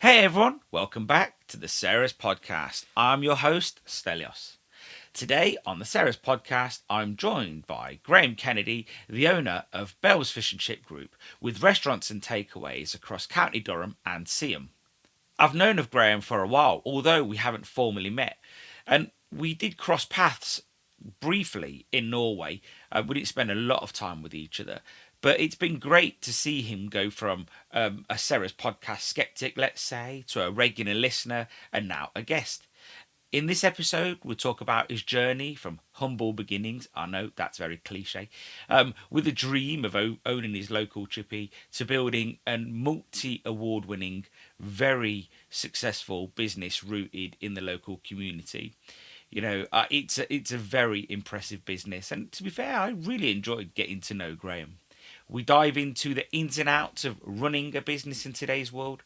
Hey everyone, welcome back to the Ceres podcast. I'm your host, Stelios. Today on the Ceres podcast, I'm joined by Graham Kennedy, the owner of Bell's Fish and Chip Group, with restaurants and takeaways across County Durham and Seaham. I've known of Graham for a while, although we haven't formally met, and we did cross paths briefly in Norway. We didn't spend a lot of time with each other, but it's been great to see him go from a Ceres podcast skeptic, let's say, to a regular listener and now a guest. In this episode, we'll talk about his journey from humble beginnings. I know that's very cliche. With a dream of owning his local chippy to building a multi-award winning, very successful business rooted in the local community. It's a very impressive business. And to be fair, I really enjoyed getting to know Graham. We dive into the ins and outs of running a business in today's world.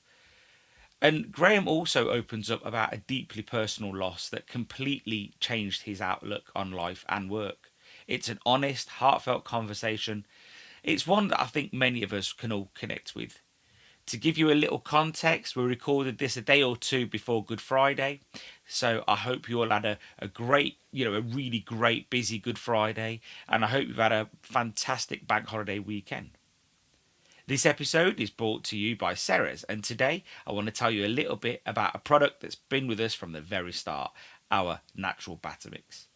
And Graham also opens up about a deeply personal loss that completely changed his outlook on life and work. It's an honest, heartfelt conversation. It's one that I think many of us can all connect with. To give you a little context, we recorded this a day or two before Good Friday. So I hope you all had a great, a really great, busy Good Friday. And I hope you've had a fantastic bank holiday weekend. This episode is brought to you by Ceres, and today I want to tell you a little bit about a product that's been with us from the very start, our natural batter mix.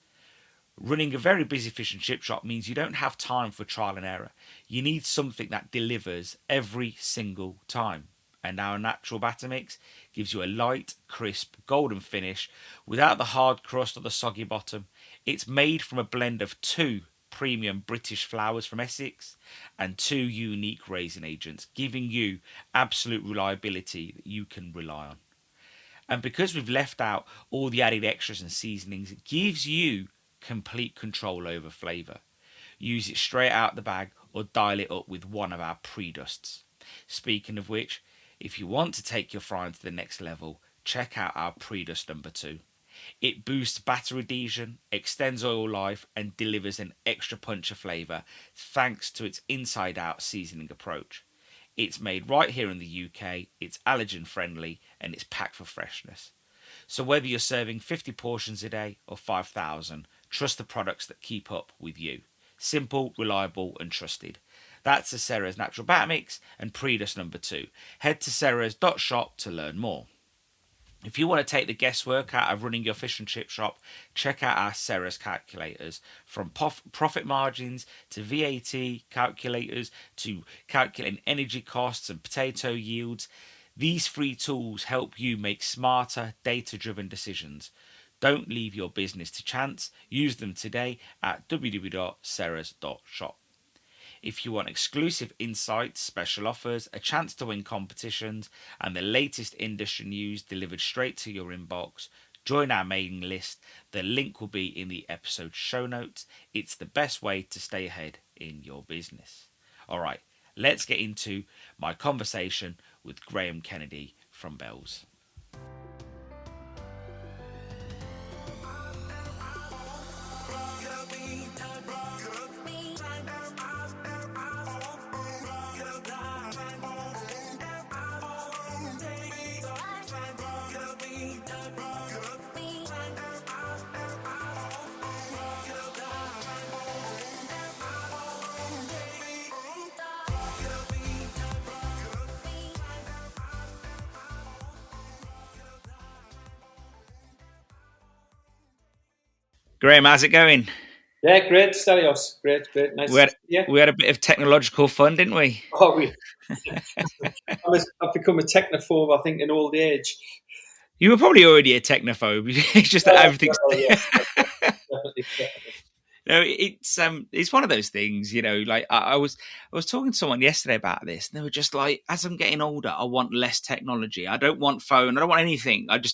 Running a very busy fish and chip shop means you don't have time for trial and error. You need something that delivers every single time. And our natural batter mix gives you a light, crisp, golden finish without the hard crust or the soggy bottom. It's made from a blend of two premium British flours from Essex and two unique raisin agents, giving you absolute reliability that you can rely on. And because we've left out all the added extras and seasonings, it gives you complete control over flavour. Use it straight out the bag or dial it up with one of our pre-dusts. Speaking of which, if you want to take your frying to the next level, check out our pre-dust number 2. It boosts batter adhesion, extends oil life, and delivers an extra punch of flavour thanks to its inside-out seasoning approach. It's made right here in the UK, it's allergen friendly, and it's packed for freshness. So whether you're serving 50 portions a day or 5,000, trust the products that keep up with you. Simple, reliable, and trusted. That's the Ceres Natural Batter Mix and Predus number 2. Head to ceres.shop to learn more. If you want to take the guesswork out of running your fish and chip shop, check out our Ceres calculators. From profit margins to VAT calculators to calculating energy costs and potato yields, these free tools help you make smarter, data-driven decisions. Don't leave your business to chance. Use them today at www.ceres.shop. If you want exclusive insights, special offers, a chance to win competitions, and the latest industry news delivered straight to your inbox, join our mailing list. The link will be in the episode show notes. It's the best way to stay ahead in your business. All right, let's get into my conversation with Graham Kennedy from Bell's. Graham, how's it going? Yeah, great, Stelios. Great. Nice We had, to see you. we had a bit of technological fun, didn't we? Oh, I've become a technophobe, I think, in old age. You were probably already a technophobe. It's just that everything's. Yes, definitely. No, it's one of those things, like I was talking to someone yesterday about this, and they were just like, as I'm getting older, I want less technology. I don't want phone. I don't want anything. And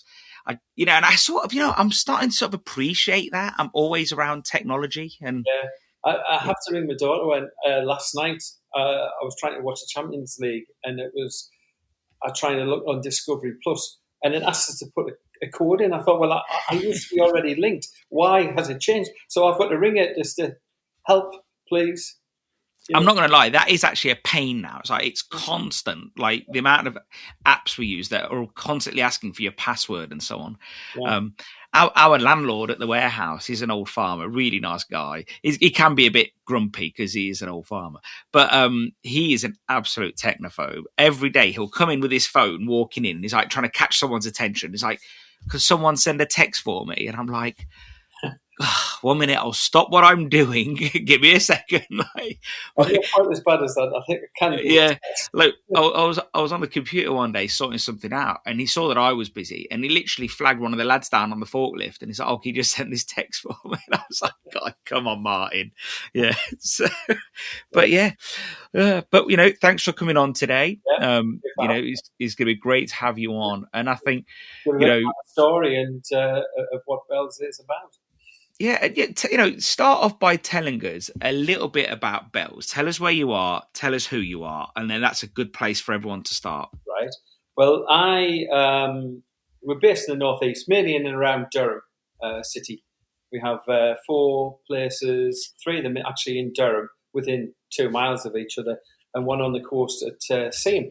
I sort of, I'm starting to sort of appreciate that. I'm always around technology. And Yeah. I have to ring my daughter when last night I was trying to watch the Champions League, and I trying to look on Discovery Plus, and it asked us to put a code in. I thought, well, I used to be already linked. Why has it changed? So I've got to ring it just to help, please. I'm not going to lie, that is actually a pain now. It's like it's constant, like the amount of apps we use that are constantly asking for your password and so on. Yeah. Our landlord at the warehouse, he's an old farmer, really nice guy. He can be a bit grumpy because he is an old farmer, but he is an absolute technophobe. Every day he'll come in with his phone, walking in, and he's like trying to catch someone's attention. He's like, "Could someone send a text for me?" And I'm like, 1 minute, I'll stop what I'm doing. Give me a second. Like, I'm not quite as bad as that. I think it can be. yeah, like I was on the computer one day sorting something out, and he saw that I was busy, and he literally flagged one of the lads down on the forklift, and he's like, "Oh, can you just send this text for me?" And I was like, "God, come on, Martin." Yeah, so, but yeah, but thanks for coming on today. Yeah. It's going to be great to have you on, and I think story and of what Bells is about. Yeah, start off by telling us a little bit about Bells. Tell us where you are, tell us who you are, and then that's a good place for everyone to start. Right. Well, we're based in the northeast, mainly in and around Durham city. We have 4 places, 3 of them actually in Durham, within 2 miles of each other, and one on the coast at Ceres.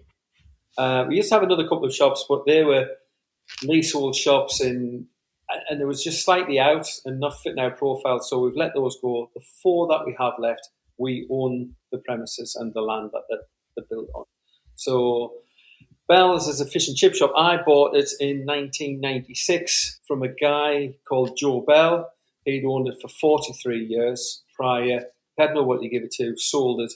We used to have another couple of shops, but they were leasehold shops and they was just slightly out and not fitting our profile, so we've let those go. The 4 that we have left, we own the premises and the land that they're built on. So Bell's is a fish and chip shop. I bought it in 1996 from a guy called Joe Bell. He'd owned it for 43 years prior. Had nobody to give it to, sold it.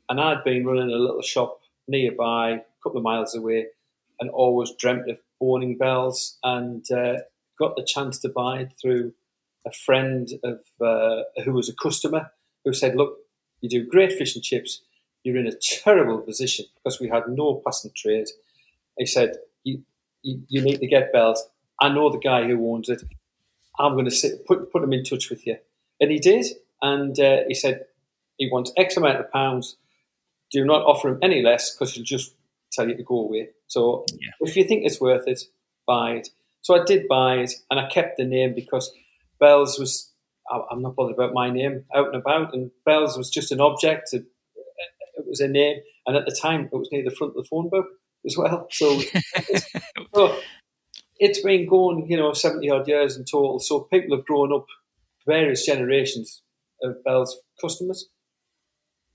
And I'd been running a little shop nearby, a couple of miles away, and always dreamt of owning Bell's, and got the chance to buy it through a friend of who was a customer who said, "Look, you do great fish and chips. You're in a terrible position," because we had no passing trade. He said, you need to get Bell's. I know the guy who owns it. I'm going to put him in touch with you. And he did. And he said he wants X amount of pounds. Do not offer him any less, because he'll just tell you to go away. So if you think it's worth it, buy it. So I did buy it, and I kept the name because Bell's was, I'm not bothered about my name out and about, and Bell's was just an object. It was a name, and at the time it was near the front of the phone book as well. So, it's been going, 70 odd years in total. So people have grown up, various generations of Bell's customers.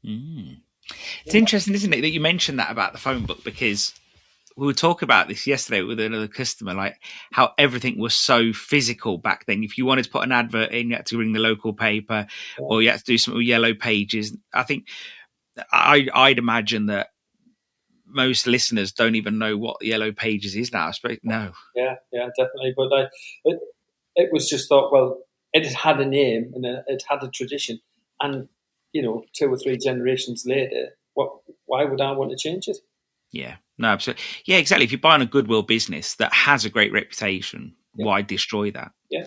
It's interesting, isn't it, that you mentioned that about the phone book, because we were talking about this yesterday with another customer, like how everything was so physical back then. If you wanted to put an advert in, you had to ring the local paper, or you had to do something with yellow pages. I think I'd imagine that most listeners don't even know what yellow pages is now. No. Yeah, definitely. But it was just thought, well, it had a name and it had a tradition, and 2 or 3 generations later, why would I want to change it? Yeah, no, absolutely. Yeah, exactly. If you're buying a goodwill business that has a great reputation, why destroy that? Yeah.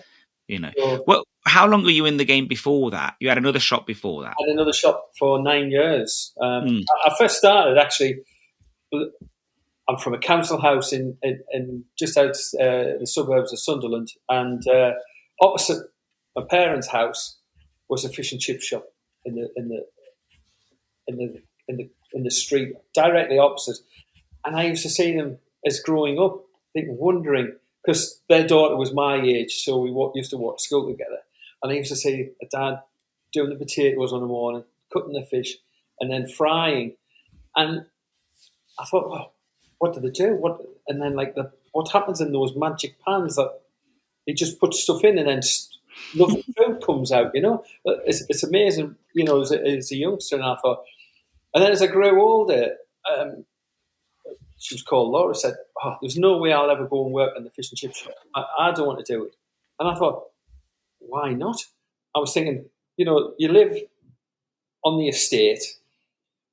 So, well, how long were you in the game before that? You had another shop before that? I had another shop for 9 years. I first started, actually, I'm from a council house in just out the suburbs of Sunderland, and opposite my parents' house was a fish and chip shop in the street directly opposite. And I used to see them as growing up, wondering, because their daughter was my age, so we used to walk to school together. And I used to see a dad doing the potatoes on the morning, cutting the fish, and then frying. And I thought, well, what do they do? And then what happens in those magic pans that he just puts stuff in, and then lovely food comes out, It's amazing, as a youngster. And I thought, and then as I grew older, she was called Laura, said, there's no way I'll ever go and work in the fish and chip shop. I don't want to do it. And I thought, why not? I was thinking, you live on the estate,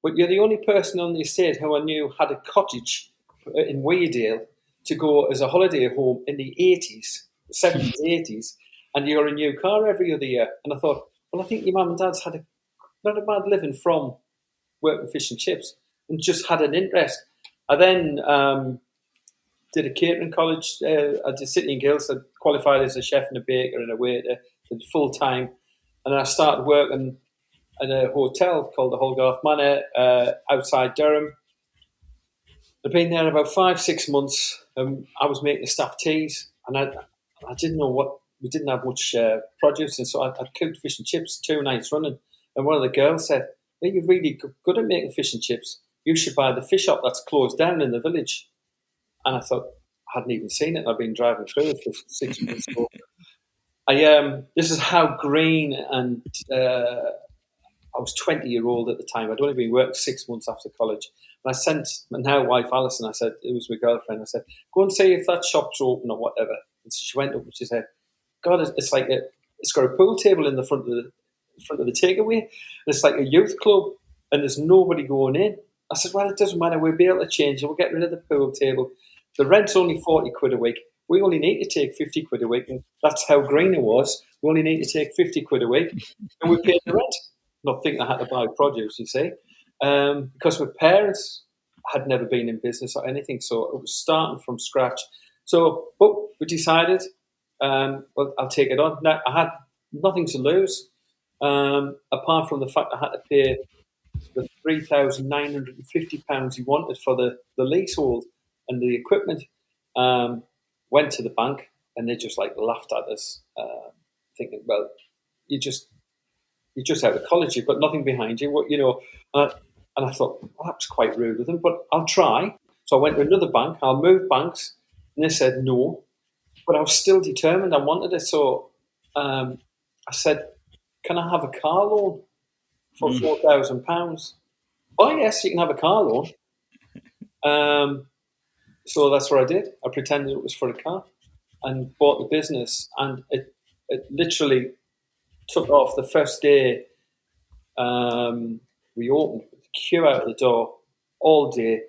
but you're the only person on the estate who I knew had a cottage in Weardale to go as a holiday home in the 80s, 70s, 80s, and you got a new car every other year. And I thought, well, I think your mum and dad's had not a bad living from working fish and chips, and just had an interest. I then did a catering college. I did City and Guilds. I qualified as a chef and a baker and a waiter, did full time, and I started working at a hotel called the Hogarth Manor outside Durham. I'd been there about 5-6 months. I was making the staff teas, and I didn't know what we didn't have much produce, and so I'd cooked fish and chips 2 nights running. And one of the girls said, "Hey, you're really good at making fish and chips. You should buy the fish shop that's closed down in the village." And I thought I hadn't even seen it. I've been driving through it for 6 months. So this is how green and I was 20-year-old at the time. I'd only been working 6 months after college. And I sent my now wife Alison, I said, it was my girlfriend, I said, go and see if that shop's open or whatever. And so she went up and she said, God, it's like it's got a pool table in the front of the takeaway. And it's like a youth club and there's nobody going in. I said, well, it doesn't matter. We'll be able to change it. We'll get rid of the pool table. The rent's only 40 quid a week. We only need to take 50 quid a week. And that's how green it was. We only need to take 50 quid a week. And we paid the rent. Not thinking I had to buy produce, you see. Because my parents had never been in business or anything. So it was starting from scratch. So, but we decided, well, I'll take it on. Now, I had nothing to lose, apart from the fact I had to pay the £3,950 he wanted for the leasehold and the equipment. Went to the bank and they just like laughed at us, thinking, well, you're just out of college, you've got nothing behind you, what, you know. And I thought, well, that was quite rude of them, but I'll try. So I went to another bank, I'll move banks, and they said no, but I was still determined, I wanted it. So I said, can I have a car loan for £4,000? Oh yes, you can have a car loan. So that's what I did. I pretended it was for a car and bought the business, and it literally took off the first day we opened. Queue out the door all day,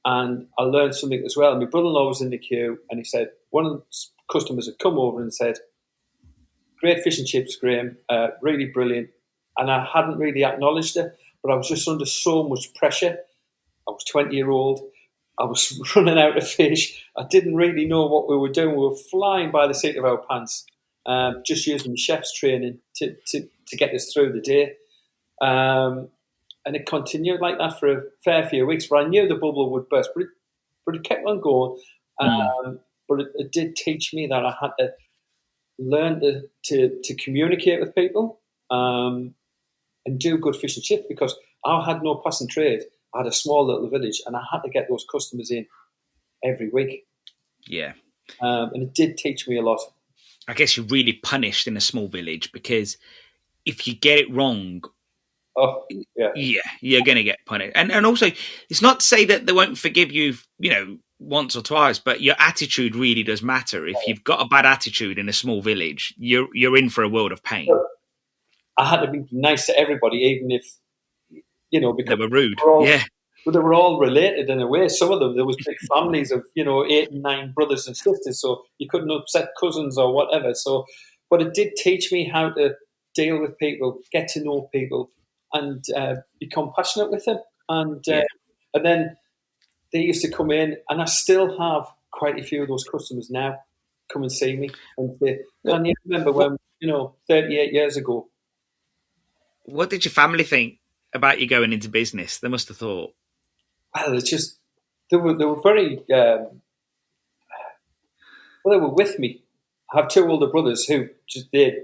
and I learned something as well. My brother-in-law was in the queue, and he said one of the customers had come over and said, "Great fish and chips, Graham, really brilliant." And I hadn't really acknowledged it, but I was just under so much pressure. I was 20-year-old. I was running out of fish. I didn't really know what we were doing. We were flying by the seat of our pants, just using the chef's training to get us through the day. And it continued like that for a fair few weeks, where I knew the bubble would burst, but it kept on going. But it did teach me that I had to learn to communicate with people and do good fish and chips, because I had no passing trade. I had a small little village, and I had to get those customers in every week. Yeah. And it did teach me a lot. I guess you're really punished in a small village, because if you get it wrong, you're going to get punished. And also, it's not to say that they won't forgive you, once or twice, but your attitude really does matter. If you've got a bad attitude in a small village, you're in for a world of pain. I had to be nice to everybody, even if, because they were rude. But they were all related in a way. Some of them, there was big families of, 8 and 9 brothers and sisters, so you couldn't upset cousins or whatever. So, but it did teach me how to deal with people, get to know people, and be compassionate with them. And then they used to come in, and I still have quite a few of those customers now come and see me and say, "Can you remember when, 38 years ago?" What did your family think about you going into business? They must have thought, well, it's just they were very they were with me. I have 2 older brothers who they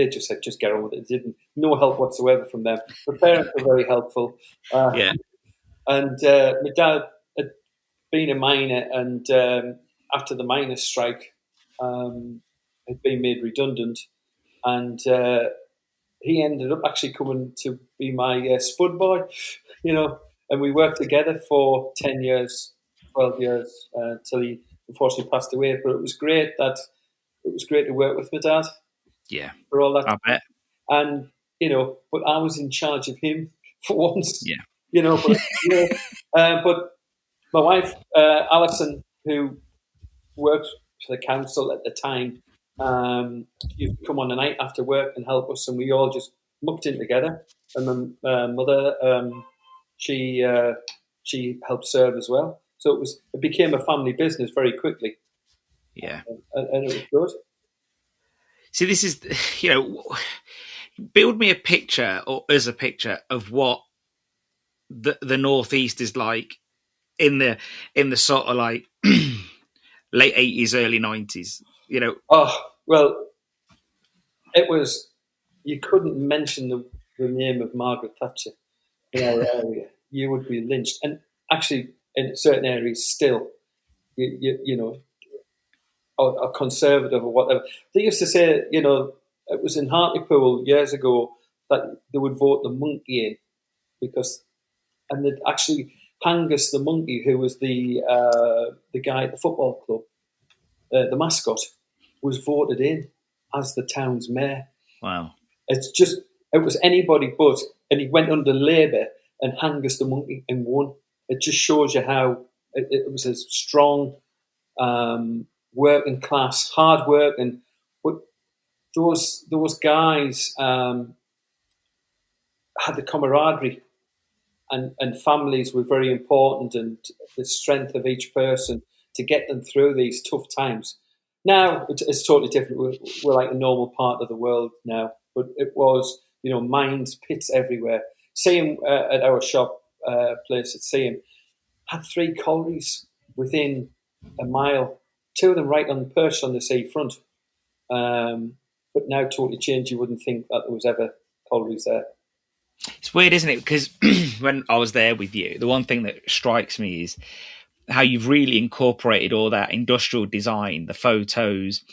just said, just get on with it. Didn't no help whatsoever from them. My parents were very helpful. And my dad had been a miner, and after the miners' strike, had been made redundant, and he ended up actually coming to be my spud boy, and we worked together for 10 years, 12 years, until he unfortunately passed away. But it was great to work with my dad. Yeah. For all that. I bet. And, but I was in charge of him for once. Yeah. But my wife, Alison, who worked for the council at the time, you'd come on a night after work and help us, and we all just mucked in together. And my mother, she helped serve as well. So it became a family business very quickly. Yeah, and it was good. See, this is build me a picture, or as a picture of what the Northeast is like in the sort of like late 80s, early 90s. You know, Oh, well, it was, you couldn't mention the name of Margaret Thatcher in our area. You would be lynched. And actually, in certain areas still, you know, or conservative or whatever. They used to say, it was in Hartlepool years ago that they would vote the monkey in because, and they'd actually Angus the monkey, who was the guy at the football club, the mascot, was voted in as the town's mayor. wow. It's just, it was anybody but, and he went under Labour and Angus the monkey and won. It just shows you how it was a strong, working class, hard working, but those guys had the camaraderie, and families were very important, and the strength of each person to get them through these tough times. Now it's totally different. We're like a normal part of the world now, but it was, mines, pits everywhere. Seeing at our shop place at Seeing had 3 collieries within a mile, 2 of them right on perched on the seafront. But now totally changed. You wouldn't think that there was ever collieries there. It's weird, isn't it? Because when I was there with you, the one thing that strikes me is how you've really incorporated all that industrial design, the photos.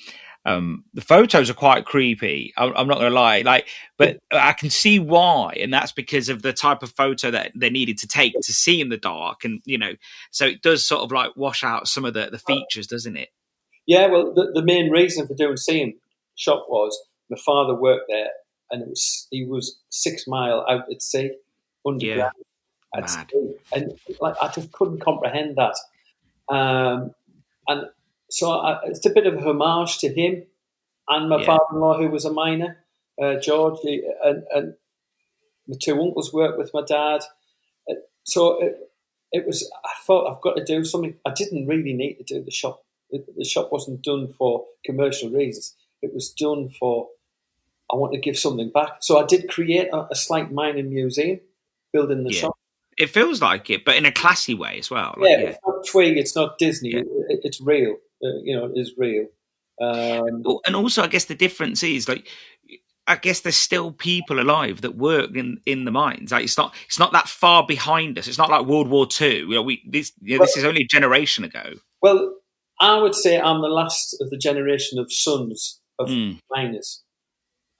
The photos are quite creepy. I'm not going to lie, but I can see why, and that's because of the type of photo that they needed to take to see in the dark, and so it does sort of like wash out some of the features, doesn't it? Yeah, well, the main reason for doing Seeing shop was my father worked there, and he was 6 mile out at sea, Yeah, underground at mad. sea, and I just couldn't comprehend that. And so it's a bit of a homage to him and my Yeah, father-in-law, who was a miner, George, and my 2 uncles worked with my dad. So it was. I thought I've got to do something. I didn't really need to do the shop. The shop wasn't done for commercial reasons. It was done for, I want to give something back. So I did create a slight mining museum, building the yeah. shop. It feels like it, but in a classy way as well. Yeah, Yeah, it's not Twig, it's not Disney. yeah. It's real. It is real. And also, I guess the difference is like, I guess there's still people alive that work in the mines. Like it's not that far behind us. It's not like World War II. This is only a generation ago. Well, I would say I'm the last of the generation of sons of Mm, miners.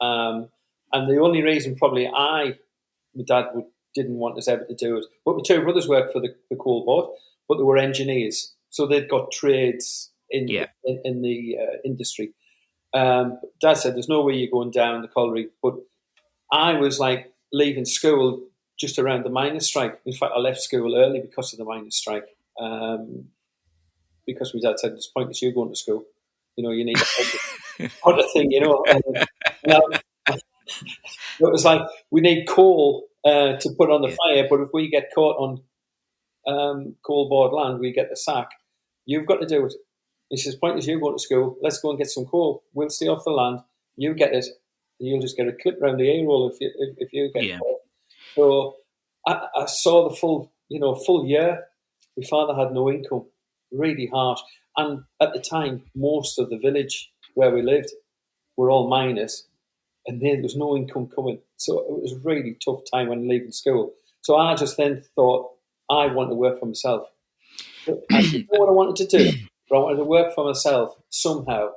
And the only reason probably my dad didn't want us ever to do it, but my 2 brothers worked for the coal board, but they were engineers. So they'd got trades yeah, in the industry. Dad said, there's no way you're going down the colliery. But I was like leaving school just around the miners' strike. In fact, I left school early because of the miners' strike. Because my dad said, it's pointless you going to school. You need a harder thing, it was like, we need coal to put on the yeah, fire, but if we get caught on coal board land, we get the sack. You've got to do it. He says, pointless you going to school. Let's go and get some coal. We'll stay off the land. You get it. And you'll just get a clip round the ear roll if you get yeah. caught. So I saw the full year. My father had no income, really harsh. And at the time, most of the village where we lived were all miners, and there was no income coming. So it was a really tough time when leaving school. So I just then thought, I want to work for myself. But I didn't know what I wanted to do, but I wanted to work for myself somehow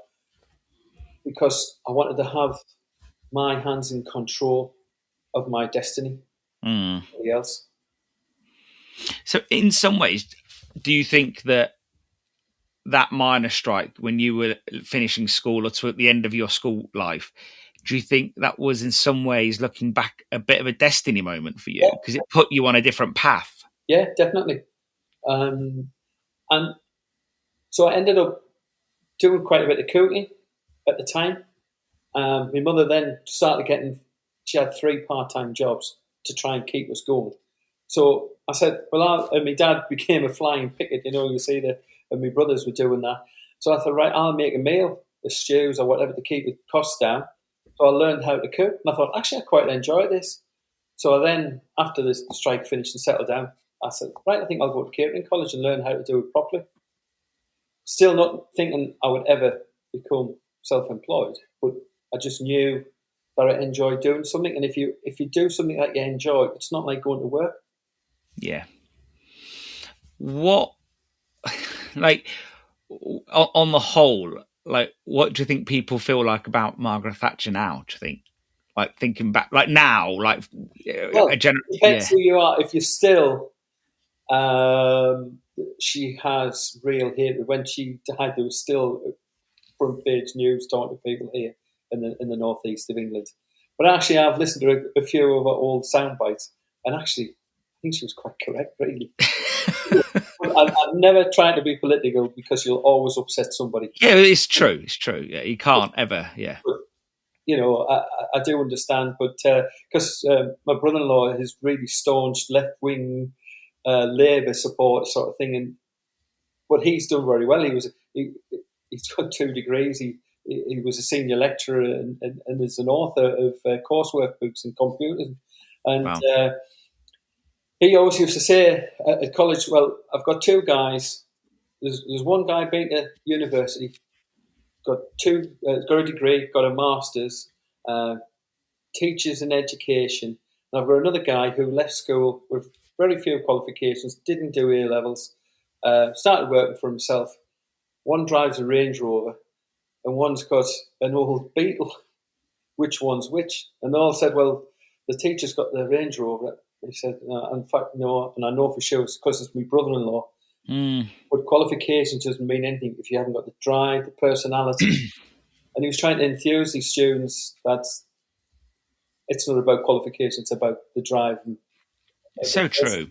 because I wanted to have my hands in control of my destiny. Mm. Nobody else. So, in some ways, do you think that minor strike when you were finishing school or to at the end of your school life, do you think that was in some ways, looking back, a bit of a destiny moment for you because it put you on a different path? Yeah, definitely. And so I ended up doing quite a bit of cooking at the time. My mother then started she had 3 part-time jobs to try and keep us going. So I said, and my dad became a flying picket, you see and my brothers were doing that. So I thought, right, I'll make a meal, the stews or whatever to keep the costs down. So I learned how to cook, and I thought, actually, I quite enjoy this. So I then, after the strike finished and settled down, I said, right, I think I'll go to catering college and learn how to do it properly. Still not thinking I would ever become self-employed, but I just knew that I enjoyed doing something. And if you do something that you enjoy, it's not like going to work. Yeah. What, like, on the whole, like, what do you think people feel like about Margaret Thatcher now? Do you think, like, thinking back, like now, like Well, a it depends who you are. If you're still, she has real hatred. When she died, there was still front page news talking to people here in the northeast of England. But actually, I've listened to a few of her old sound bites, and actually, I think she was quite correct, really. I'm never trying to be political because you'll always upset somebody. Yeah, it's true. It's true. Yeah, you can't ever. Yeah. But, you know, I do understand, but because my brother-in-law is really staunch left-wing Labour support sort of thing, and but he's done very well. He's got 2 degrees. He was a senior lecturer and is an author of coursework books in computers. And Wow. He always used to say at college, well, I've got 2 guys. There's one guy been to university, got a degree, got a master's, teaches in education. And I've got another guy who left school with very few qualifications, didn't do A levels, started working for himself. One drives a Range Rover, and one's got an old Beetle. Which one's which? And they all said, well, the teacher's got the Range Rover. He said, in fact, no, and I know for sure it's because it's my brother-in-law. But qualifications doesn't mean anything if you haven't got the drive, the personality. And he was trying to enthuse these students that it's not about qualifications, it's about the drive. So true.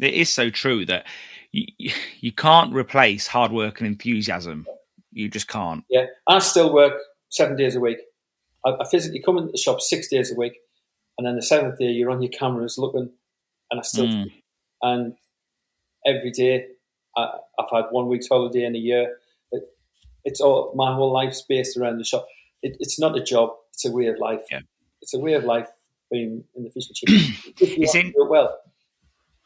It is so true that you can't replace hard work and enthusiasm. You just can't. Yeah, I still work 7 days a week. I physically come into the shop 6 days a week, and then the 7th day you're on your cameras looking, and I still and every day I've had 1 week's holiday in a year. It's all my whole life's based around the shop. It's not a job; it's a way of life. Yeah. It's a way of life being in the fish and chips. If you want to do it well.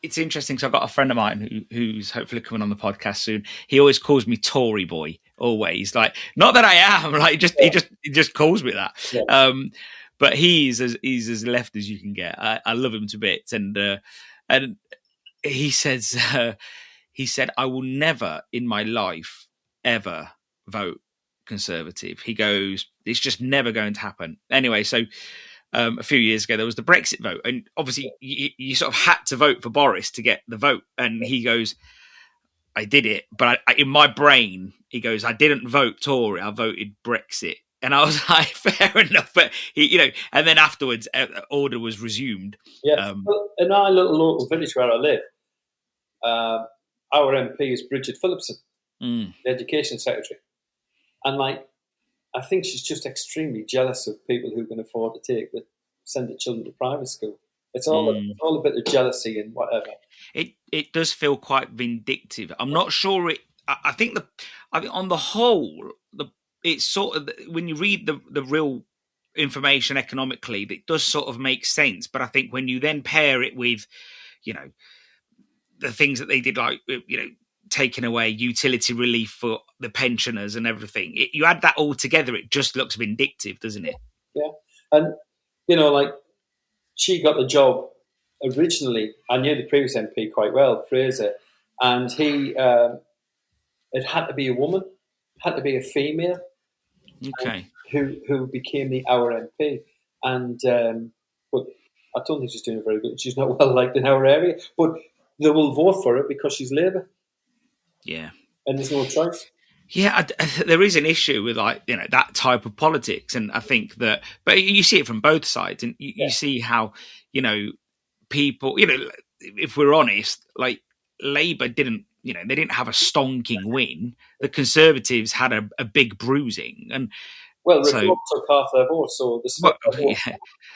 It's interesting. So I've got a friend of mine who's hopefully coming on the podcast soon. He always calls me Tory boy. Always, like, not that I am. Like, he just calls me that. Yeah. But he's as left as you can get. I love him to bits, and he says he said, I will never in my life ever vote Conservative. He goes, it's just never going to happen. Anyway, so. A few years ago, there was the Brexit vote, and obviously you sort of had to vote for Boris to get the vote. And he goes, I did it, but in my brain, he goes, I didn't vote Tory, I voted Brexit. And I was like, fair enough. But, and then afterwards, order was resumed. Yeah. Well, in our little local village where I live, our MP is Bridget Phillipson, the Education Secretary. And, like, I think she's just extremely jealous of people who can afford to send their children to private school. It's all a bit of jealousy and whatever. It does feel quite vindictive. I'm not sure it. I think on the whole, it's sort of, when you read the real information economically, it does sort of make sense. But I think when you then pair it with, the things that they did, like taking away utility relief for the pensioners and everything, you add that all together, it just looks vindictive, doesn't it? Yeah. And, like, she got the job originally. I knew the previous MP quite well, Fraser, and it had to be a woman, it had to be a female, okay, who became our MP. And but I don't think she's doing very good. She's not well liked in our area, but they will vote for her because she's Labour. Yeah, and there's no choice. Yeah, there is an issue with, like, that type of politics, and I think that, but you see it from both sides, and you see how people, if we're honest, like, Labour didn't, they didn't have a stonking win. The Conservatives had a big bruising, and Reform took half their vote, so yeah.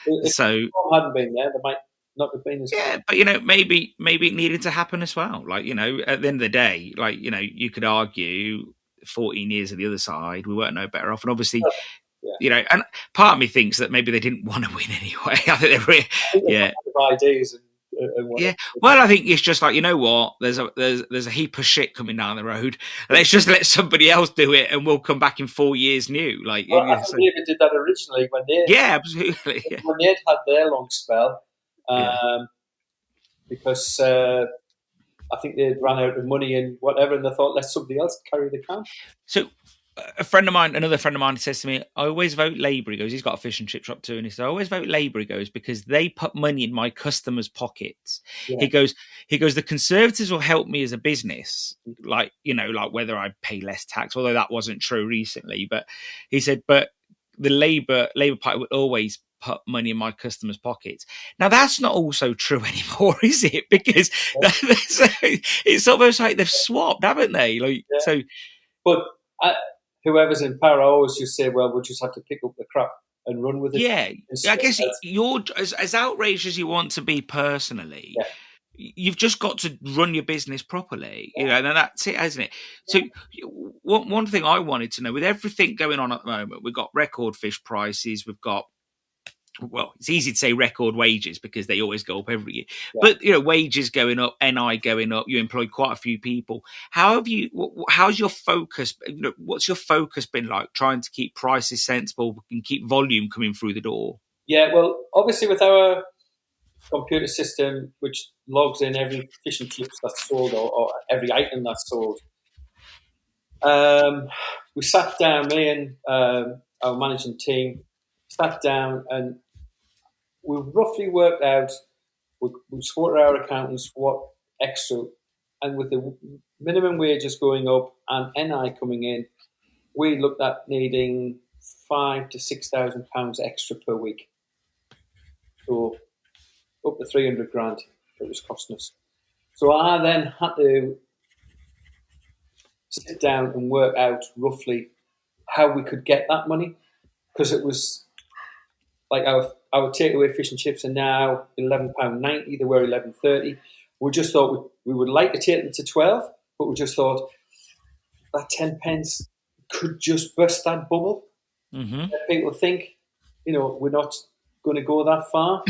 If Reform hadn't been there, they might not have been as yeah, but maybe it needed to happen as well. Like, at the end of the day, like, you could argue 14 years of the other side, we weren't no better off, and obviously You know, and part of me thinks that maybe they didn't want to win anyway. I think they were, I think yeah. of ideas and whatever. Yeah, well, I think it's just like, you know what? There's a heap of shit coming down the road. Let's just let somebody else do it, and we'll come back in 4 years new. Like, Well, I think David did that originally yeah, absolutely, yeah, when they'd had their long spell, yeah. because I think they'd run out of money and whatever, and they thought, let somebody else carry the can. So another friend of mine says to me, I always vote Labour. He goes, he's got a fish and chip shop too, and he says, I always vote Labour. He goes, because they put money in my customers' pockets. Yeah. He goes, the Conservatives will help me as a business, like, you know, like whether I pay less tax, although that wasn't true recently. But he said, but the Labour Party would always put money in my customers' pockets. Now that's not also true anymore, is it? Because it's almost like they've swapped, haven't they? Like, Yeah. so. But whoever's in power, I always just say, well, we'll just have to pick up the crap and run with it. Yeah, I guess you're as outraged as you want to be personally. Yeah. You've just got to run your business properly, you know, and that's it, isn't it? So, one thing I wanted to know, with everything going on at the moment, we've got record fish prices, we've got, well, it's easy to say record wages because they always go up every year. Yeah. But, you know, wages going up, NI going up, you employ quite a few people. How's your focus, you know, what's your focus been like, trying to keep prices sensible and keep volume coming through the door? Yeah, well, obviously with our computer system, which logs in every fish and chips that's sold or every item that's sold, we sat down, me and our managing team sat down and we roughly worked out, we sorted our accountants what extra, and with the minimum wages going up and NI coming in, we looked at needing £5,000 to £6,000 extra per week. So up to 300 grand it was costing us. So I then had to sit down and work out roughly how we could get that money, because it was like our takeaway fish and chips are now £11.90. They were £11.30. We just thought we would like to take them to 12, but we just thought that 10 pence could just burst that bubble. Mm-hmm. People think, you know, we're not going to go that far.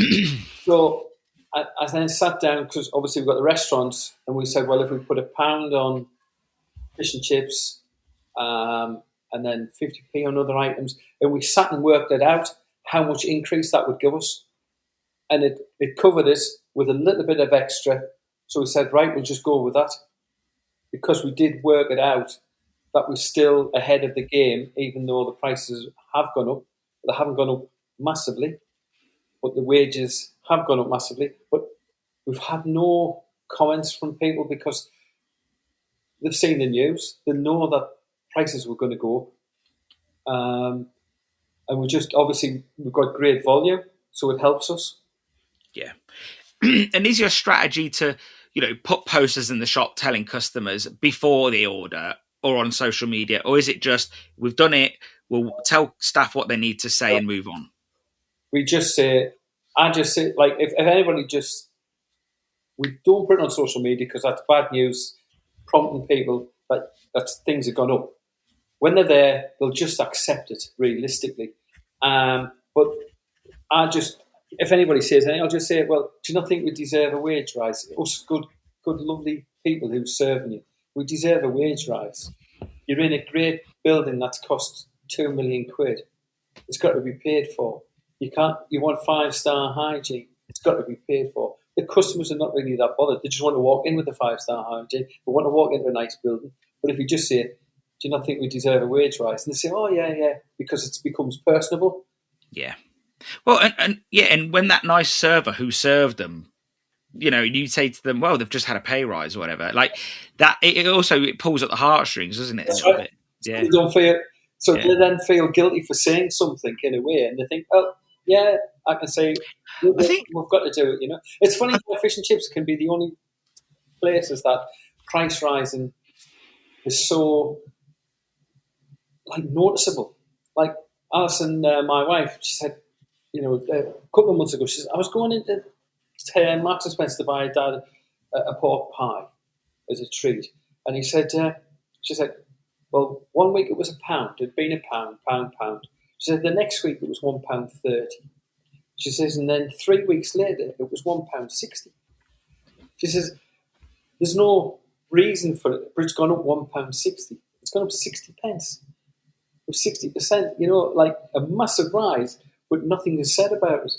So I then sat down, because obviously we've got the restaurants, and we said, well, if we put £1 on fish and chips, and then 50p on other items, and we sat and worked it out, how much increase that would give us. And it covered us with a little bit of extra. So we said, right, we'll just go with that. Because we did work it out, that we're still ahead of the game, even though the prices have gone up. They haven't gone up massively, but the wages have gone up massively. But we've had no comments from people because they've seen the news. They know that prices were going to go up. And we've got great volume, so it helps us. Yeah. And is your strategy to, you know, put posters in the shop telling customers before they order or on social media? Or is it just, we've done it, we'll tell staff what they need to say and move on? I just say, like, if anybody we don't put it on social media because that's bad news, prompting people that things have gone up. When they're there, they'll just accept it realistically. But if anybody says anything, I'll just say, well, do you not think we deserve a wage rise? Us good, lovely people who serve you, we deserve a wage rise. You're in a great building that's cost £2 million. It's got to be paid for. You want 5-star hygiene. It's got to be paid for. The customers are not really that bothered. They just want to walk in with a 5-star hygiene. They want to walk into a nice building. But if you just say, do you not think we deserve a wage rise? And they say, oh, yeah, because it becomes personable. Yeah. Well, and when that nice server who served them, you know, you say to them, well, they've just had a pay rise or whatever, like that, it pulls at the heartstrings, doesn't it? That's right. Bit? Yeah. They don't feel, they then feel guilty for saying something in a way, and they think, oh, yeah, I can say, we've got to do it, you know. It's funny how fish and chips can be the only places that price rising is so, like, noticeable. Like, Alison, my wife, she said, you know, a couple of months ago, she said, I was going into Marks and Spencer to buy Dad a pork pie as a treat. And he said, she said, well, 1 week it was £1. It'd been £1, £1. She said the next week it was £1.30. She says, and then 3 weeks later it was £1.60. She says, there's no reason for it, but it's gone up £1.60. It's gone up 60 pence. 60%, like a massive rise, but nothing is said about it.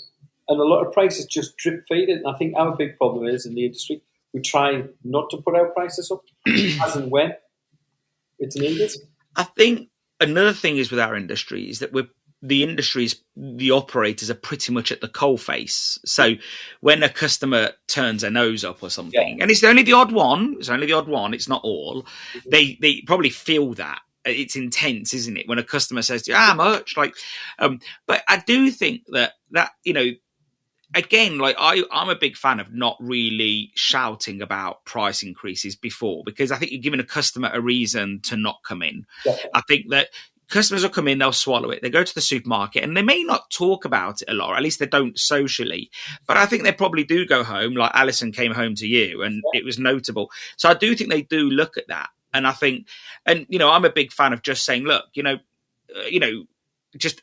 And a lot of prices just drip feed it. And I think our big problem is in the industry, we try not to put our prices up as and when it's needed. I think another thing is with our industry is that the operators are pretty much at the coalface. So when a customer turns their nose up or something, and it's only the odd one, it's not all, they probably feel that. It's intense, isn't it? When a customer says, how much? But I do think that, again, I'm a big fan of not really shouting about price increases before, because I think you're giving a customer a reason to not come in. Yeah. I think that customers will come in, they'll swallow it. They go to the supermarket and they may not talk about it a lot, or at least they don't socially. But I think they probably do go home, like Alison came home to you, and it was notable. So I do think they do look at that. And I think, I'm a big fan of just saying, look, just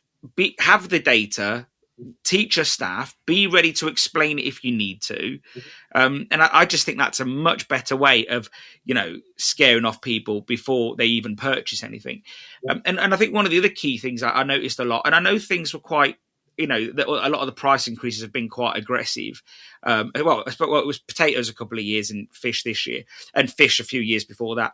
have the data, teach your staff, be ready to explain it if you need to. And I just think that's a much better way of, scaring off people before they even purchase anything. And I think one of the other key things I noticed a lot, and I know things were quite, that a lot of the price increases have been quite aggressive. It was potatoes a couple of years and fish this year, and fish a few years before that.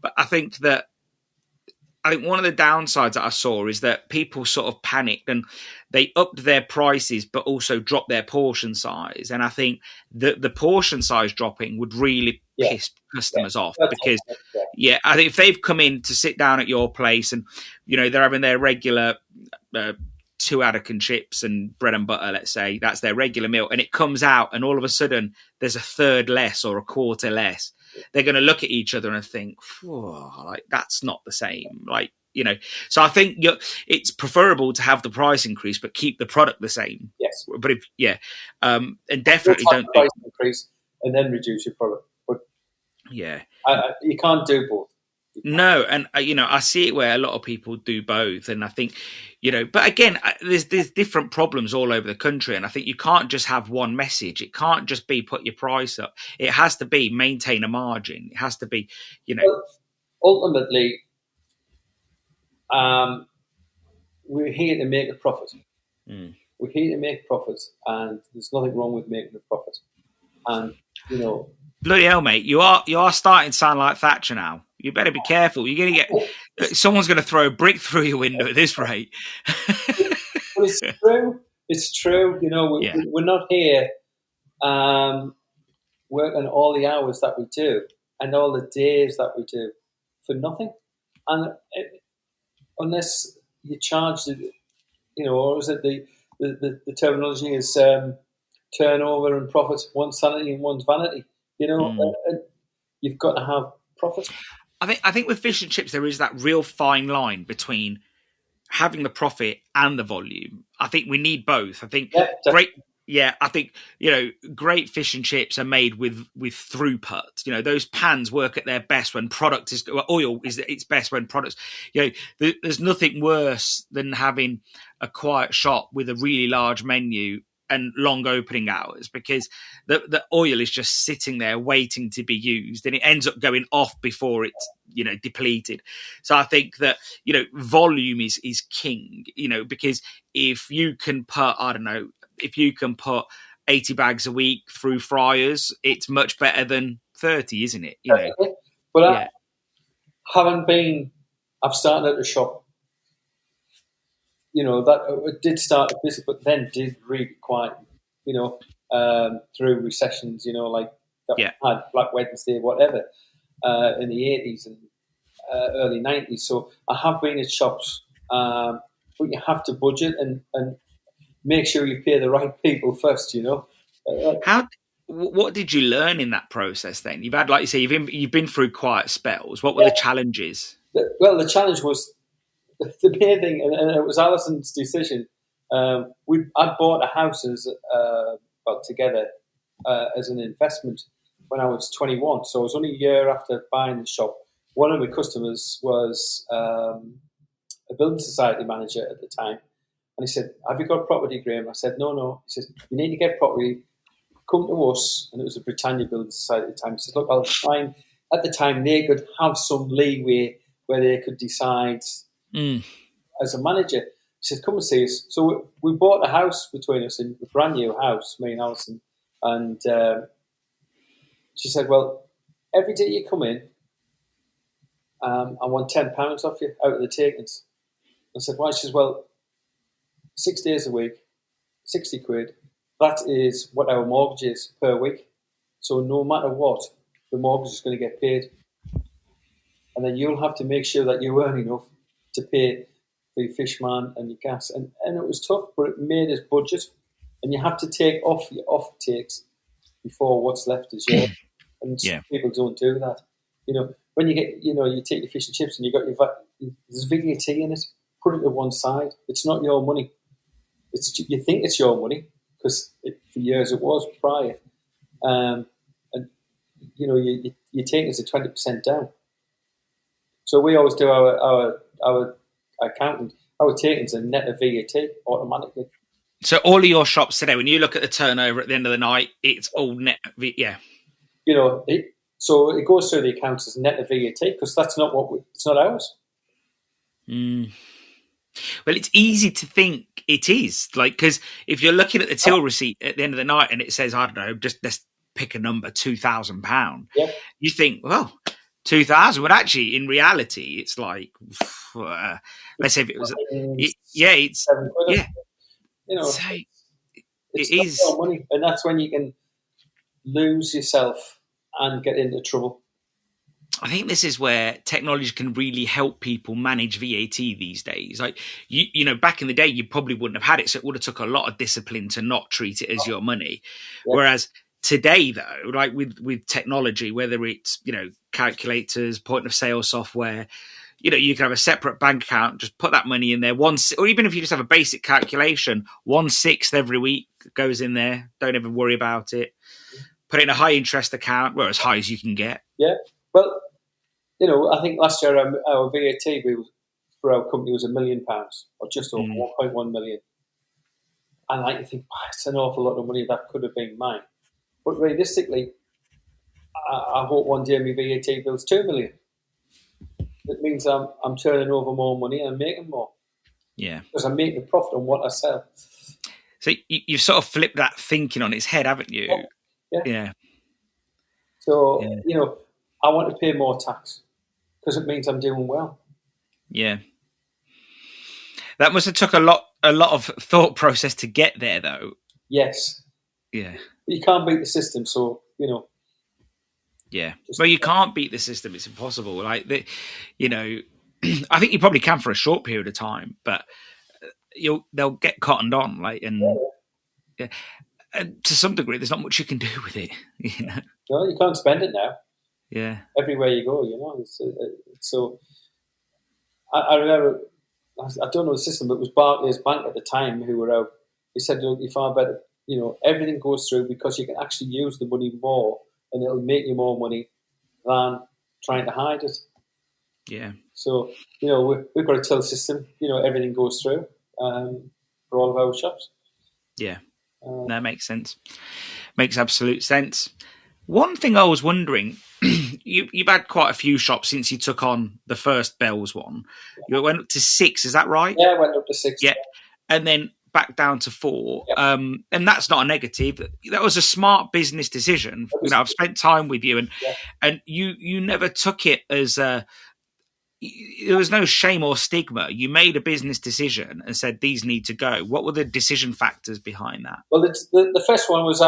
But I think one of the downsides that I saw is that people sort of panicked and they upped their prices, but also dropped their portion size. And I think that the portion size dropping would really piss customers off, because, I think if they've come in to sit down at your place and, they're having their regular 2 Anakin chips and bread and butter, let's say, that's their regular meal, and it comes out and all of a sudden there's a third less or a quarter less, they're going to look at each other and think, that's not the same. So I think it's preferable to have the price increase, but keep the product the same. Yes. But and definitely don't price increase and then reduce your product. But you can't do both. No, and I see it where a lot of people do both, and I think, but again, there's different problems all over the country, and I think you can't just have one message. It can't just be put your price up. It has to be maintain a margin. It has to be, Well, ultimately, we're here to make a profit. We're here to make profits, and there's nothing wrong with making a profit. And bloody hell, mate, you are starting to sound like Thatcher now. You better be careful. You're going to get someone's going to throw a brick through your window at this rate. Well, it's true. It's true. We're not here working all the hours that we do and all the days that we do for nothing, and unless you charge or is it the terminology is turnover and profit, one's sanity and one's vanity. You've got to have profit. I think with fish and chips there is that real fine line between having the profit and the volume. I think we need both. I think great fish and chips are made with throughput. Those pans work at their best when oil is its best when products. There's nothing worse than having a quiet shop with a really large menu and long opening hours, because the oil is just sitting there waiting to be used, and it ends up going off before it's depleted. So I think that volume is king, because if you can put 80 bags a week through fryers, it's much better than 30, isn't it? But I've started at a shop. That it did start a business, but then did really quiet. Through recessions. We had Black Wednesday, whatever, in the 80s and early 90s. So I have been at shops, but you have to budget and make sure you pay the right people first. What did you learn in that process? Then you've had, like you say, you've been through quiet spells. What were the challenges? Well, the challenge was the main thing, and it was Alison's decision. I bought a house together as an investment when I was 21. So it was only a year after buying the shop. One of the customers was a a building society manager at the time, and he said, "Have you got property, Graham?" I said, "No." He says, "You need to get property. Come to us." And it was a Britannia Building Society at the time. He says, "Look, I'll try and." At the time, they could have some leeway where they could decide as a manager. He said, "Come and see us." So we bought a house between us, in a brand new house, me and Alison. And she said, "Well, every day you come in, I want £10 off you out of the takings." I said, "Why?" She says, "Well, 6 days a week, 60 quid. That is what our mortgage is per week. So no matter what, the mortgage is going to get paid. And then you'll have to make sure that you earn enough to pay for your fishman and your gas." And it was tough, but it made us budget. And you have to take off your off takes before what's left is yours. And some people don't do that. When you get, you take your fish and chips and you got there's VAT in it. Put it to one side. It's not your money. You think it's your money because for years it was prior. And you take it to 20% down. So we always do our accountant. Our takings are net of VAT automatically. So all of your shops today, when you look at the turnover at the end of the night, it's all net. So it goes through the accounts as net of VAT because that's not it's not ours. Well, it's easy to think it is, because if you're looking at the till receipt at the end of the night and it says, I don't know, just let's pick a number, £2,000. Yeah. You think, well, 2,000. But actually, in reality, it's like, let's say if it was, it's £7. Yeah. It's it not is your money, and that's when you can lose yourself and get into trouble. I think this is where technology can really help people manage VAT these days. Back in the day, you probably wouldn't have had it, so it would have took a lot of discipline to not treat it as your money. Yeah. Whereas today, though, with technology, whether it's calculators, point of sale software, you can have a separate bank account, just put that money in there or even if you just have a basic calculation, 1/6 every week goes in there. Don't even worry about it. Put it in a high interest account, as high as you can get. Yeah. Well, I think last year our VAT bill for our company was £1 million, or just over 1.1 million. And you think, it's an awful lot of money that could have been mine. But realistically, I hope one day my VAT bill's 2 million. It means I'm turning over more money and I'm making more. Yeah. Because I'm making a profit on what I sell. So you've sort of flipped that thinking on its head, haven't you? Yeah. So, I want to pay more tax because it means I'm doing well. Yeah. That must have took a lot of thought process to get there, though. Yes. Yeah. You can't beat the system, so, Yeah. Well, you can't beat the system. It's impossible. I think you probably can for a short period of time, but they'll get cottoned on, yeah. And to some degree, there's not much you can do with it. No, you can't spend it now. Yeah. Everywhere you go, so I remember, I don't know the system, but it was Barclays Bank at the time who were out. He said, look, you far better, everything goes through because you can actually use the money more and it'll make you more money than trying to hide it. Yeah. So, we've got a till system, everything goes through for all of our shops. Yeah. That makes sense. Makes absolute sense. One thing I was wondering, you've had quite a few shops since you took on the first Bells one. Yeah. You went up to 6, is that right? Yeah, I went up to 6. Yeah. And then back down to 4. Yeah. And that's not a negative. That was a smart business decision. I've spent time with you and you never took it as there was no shame or stigma. You made a business decision and said these need to go. What were the decision factors behind that? Well, the first one was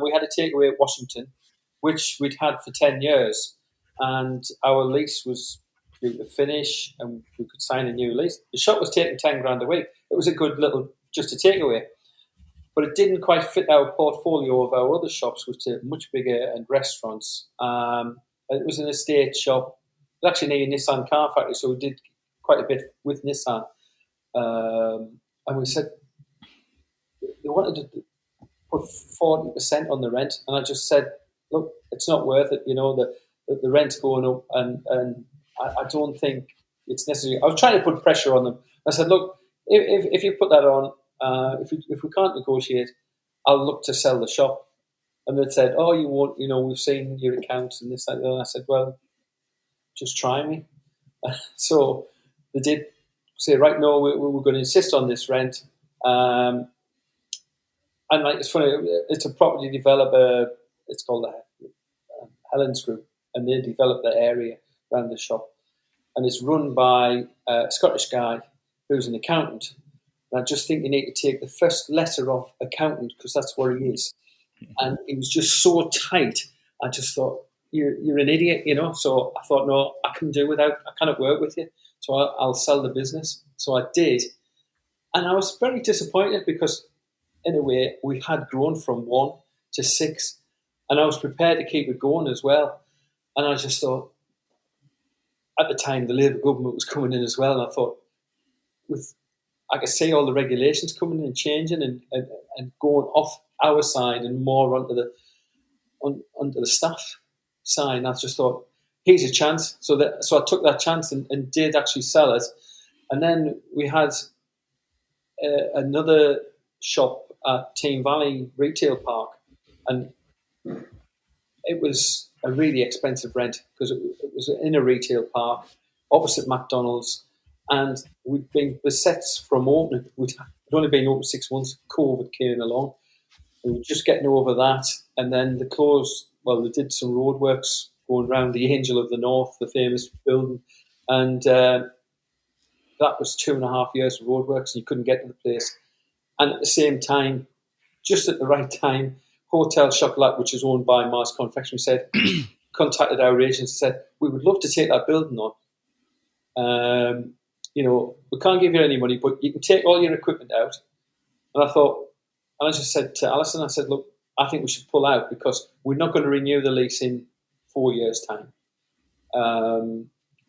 we had a takeaway at Washington, which we'd had for 10 years, and our lease was due to finish, and we could sign a new lease. The shop was taking £10,000 a week. It was a good little just a takeaway, but it didn't quite fit our portfolio of our other shops, which are much bigger and restaurants. It was an estate shop. It was actually near a Nissan car factory, so we did quite a bit with Nissan. And we said they wanted to put 40% on the rent, and I just said, look, it's not worth it. The rent's going up, and I don't think it's necessary. I was trying to put pressure on them. I said, look, if you put that on, if we can't negotiate, I'll look to sell the shop. And they said, oh, you won't, we've seen your accounts and this, that, and that. I said, well, just try me. So they did say, right, no, we're going to insist on this rent. And like, it's funny, it's a property developer, it's called Helen's Group, and they develop the area around the shop. And it's run by a Scottish guy who's an accountant. And I just think you need to take the first letter of accountant because that's what he is. And it was just so tight. I just thought, you're an idiot, So I thought, no, I can do without, I cannot work with you. So I'll sell the business. So I did. And I was very disappointed because, in a way, we had grown from 1 to 6. And I was prepared to keep it going as well. And I just thought, at the time, the Labour government was coming in as well. And I thought, I could see all the regulations coming in and changing and going off our side and more onto the staff side. And I just thought, here's a chance. So I took that chance and did actually sell it. And then we had another shop at Team Valley Retail Park, and it was a really expensive rent because it was in a retail park opposite McDonald's, and we'd been beset from opening. We'd only been open 6 months. COVID came along. We were just getting over that, and then they closed. Well, they did some roadworks going around the Angel of the North, the famous building, and that was 2.5 years of roadworks, and you couldn't get to the place. And at the same time, just at the right time, Hotel Chocolat, which is owned by Mars Confectionery, contacted our agents and said, we would love to take that building on. We can't give you any money, but you can take all your equipment out. And I thought, and I just said to Alison, I said, look, I think we should pull out because we're not going to renew the lease in 4 years' time.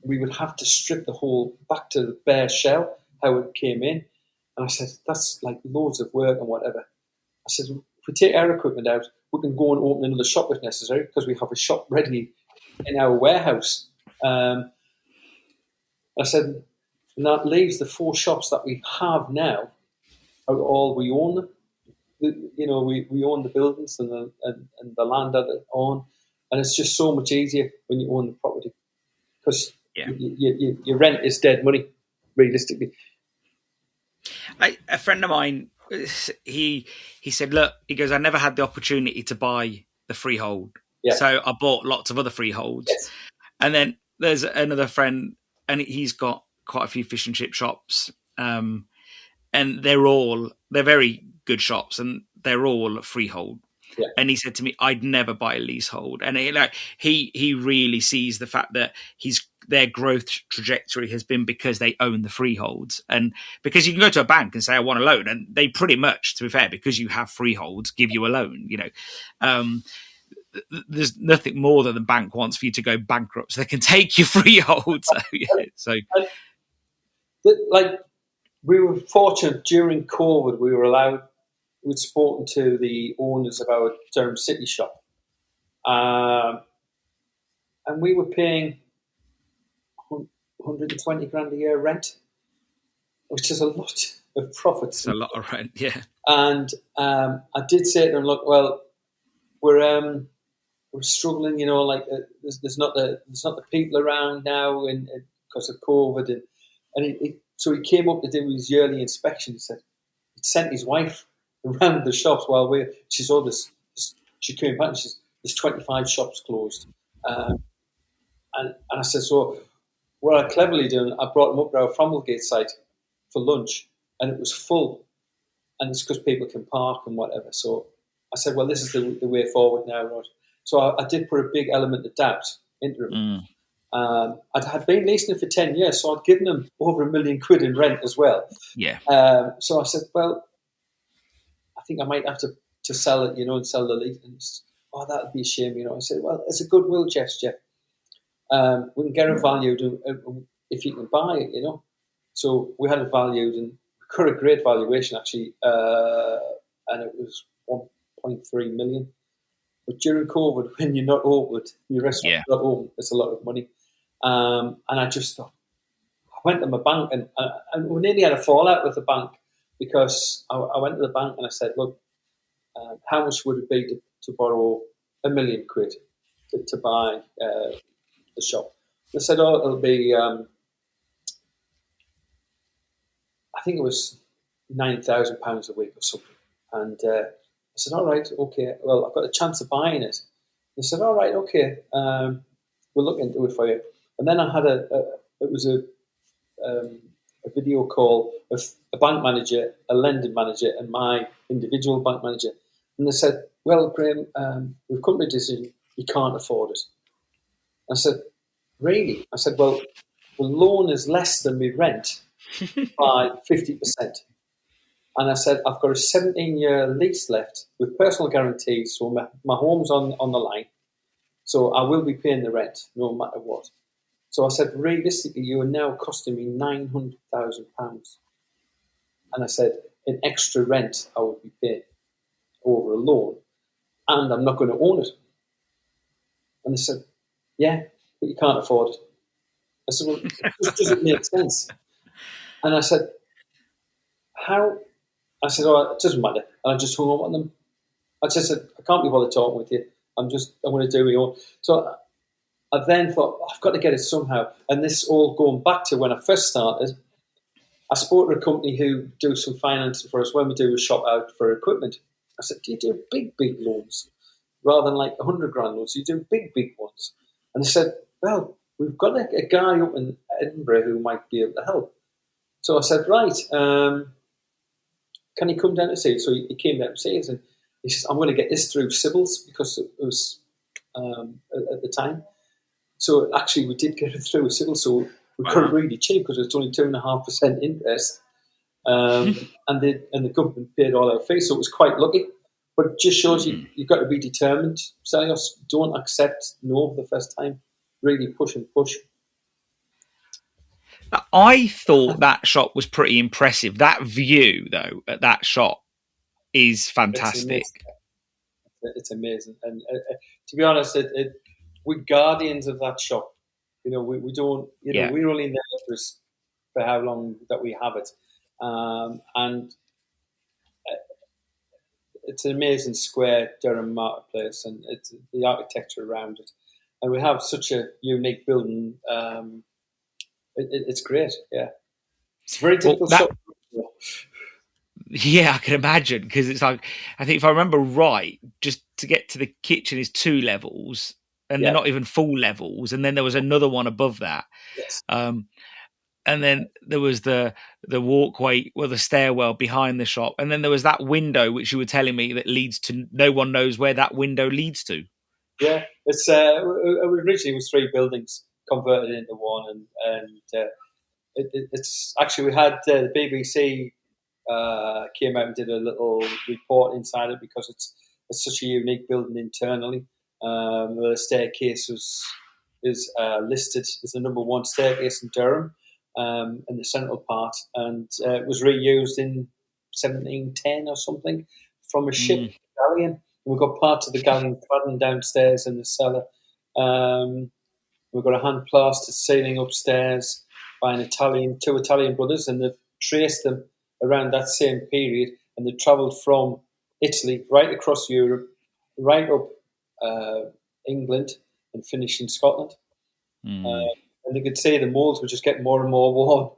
We would have to strip the whole back to the bare shell, how it came in. And I said, that's like loads of work and whatever. I said, if we take our equipment out, we can go and open another shop if necessary because we have a shop ready in our warehouse. I said, and that leaves the 4 shops that we have now are all we own them. We own the buildings and the land that they own. And it's just so much easier when you own the property because your rent is dead money, realistically. A friend of mine, he said, look, he goes, I never had the opportunity to buy the freehold. Yeah. So I bought lots of other freeholds. Yes. And then there's another friend, and he's got quite a few fish and chip shops. And they're very good shops, and they're all freehold. Yeah. And he said to me, I'd never buy a leasehold. And he really sees the fact that their growth trajectory has been because they own the freeholds. And because you can go to a bank and say, I want a loan. And they pretty much, to be fair, because you have freeholds, give you a loan. There's nothing more than the bank wants for you to go bankrupt so they can take your freehold. We were fortunate during COVID, we'd spoken to the owners of our Durham City shop. And we were paying 120 grand a year rent, which is a lot of profits. It's a lot of rent, yeah. And I did say to them, look, well, we're struggling, there's not the people around now because of COVID. So he came up to do his yearly inspection. He said he'd sent his wife around the shops she saw this. She came back and she said, there's 25 shops closed. And I said, so what I cleverly done, I brought them up to our Fromelgate site for lunch, and it was full. And it's because people can park and whatever. So I said, well, this is the way forward now, Rod. So I did put a big element of doubt into him. I had been leasing it for 10 years, so I'd given them over £1 million in rent as well. Yeah. So I said, well, I think I might have to sell it, and sell the lease. And he said, oh, that would be a shame, I said, well, it's a goodwill gesture. We can get it valued if you can buy it, So we had it valued, and we got a great valuation, actually, and it was 1.3 million. But during COVID, when you're not open, your restaurant's not open, it's a lot of money. And I just thought, went to my bank and we nearly had a fallout with the bank because I went to the bank and I said, look, how much would it be to borrow £1,000,000 to buy the shop? They said, oh, it'll be, I think it was £9,000 a week or something. And I said, all right, okay, well, I've got a chance of buying it. They said, all right, okay, we'll look into it for you. And then I had it was a video call of a bank manager, a lending manager, and my individual bank manager. And they said, well, Graham, we've come to a decision, you can't afford it. I said, really? I said, well, the loan is less than my rent by 50%. And I said, I've got a 17-year lease left with personal guarantees, so my home's on the line. So I will be paying the rent no matter what. So I said, realistically, you are now costing me £900,000. And I said, in extra rent I would be paying over a loan, and I'm not going to own it. And they said, yeah, but you can't afford it. I said, well, it just doesn't make sense. And I said, how? I said, oh, it doesn't matter. And I just hung up on them. I just said, I can't be bothered talking with you. I'm going to do my own. So I then thought, I've got to get it somehow. And this all going back to when I first started, I spoke to a company who do some financing for us when we do a shop out for equipment. I said, do you do big loans rather than like 100 grand loans? You do big ones. And they said, well, we've got a guy up in Edinburgh who might be able to help. So I said, right, can he come down to Ceres? So he came down to Ceres and he says, I'm going to get this through civils because it was at the time. So actually we did get it through civils, so we got it really cheap because it's only 2.5% interest. And the government paid all our fees, so it was quite lucky. But it just shows you've got to be determined. Stelios, don't accept no the first time. Really push and push. I thought that shot was pretty impressive. That view, though, at that shot is fantastic. It's amazing. And to be honest, we're guardians of that shop. You know, we don't, you know, we're only there for how long that we have it. And it's an amazing square, Durham marketplace, and it's the architecture around it. And we have such a unique building. It's great, yeah. It's very difficult. Yeah, I can imagine, because it's like, I think if I remember right, just to get to the kitchen is 2 levels, and they're not even full levels, and then there was another one above that. Yes. And then there was the walkway, well, the stairwell behind the shop, and then there was that window which you were telling me that leads to, no one knows where that window leads to. Yeah, it's originally it was 3 buildings converted into one, and it's actually, we had the BBC came out and did a little report inside it because it's such a unique building internally. The staircase is listed as the number 1 staircase in Durham, in the central part, and it was reused in 1710 or something from a ship, galleon. We've got parts of the galleon cladding downstairs in the cellar. We've got a hand-plastered ceiling upstairs by 2 Italian brothers, and they've traced them around that same period, and they've travelled from Italy right across Europe, right up England, and finished in Scotland. And you could see the moulds were just getting more and more worn.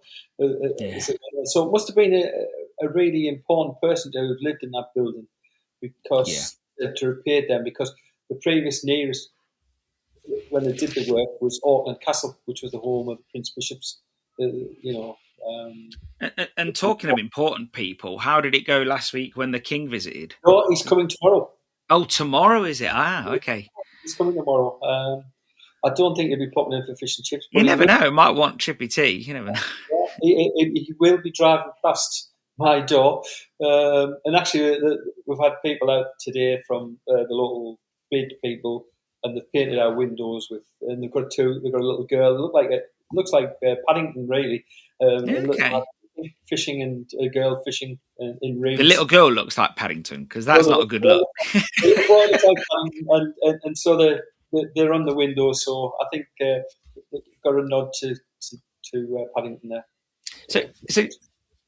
So it must have been a really important person to have lived in that building, because to repair them, because the previous nearest, when they did the work, was Auckland Castle, which was the home of Prince Bishops. And talking of important people, how did it go last week when the King visited? No, he's coming tomorrow. Oh, tomorrow is it? Okay. He's coming tomorrow. I don't think he'll be popping in for fish and chips. You never know. Might want chippy tea. You never know. He will be driving past my door. And actually, we've had people out today from the local bid people, and they've painted our windows and they've got a little girl. Looks like Paddington, really. Okay. Fishing, and a girl fishing in reeds. The little girl looks like Paddington, because that's not a good look. And so they're on the window. So I think they've got a nod to to Paddington there. So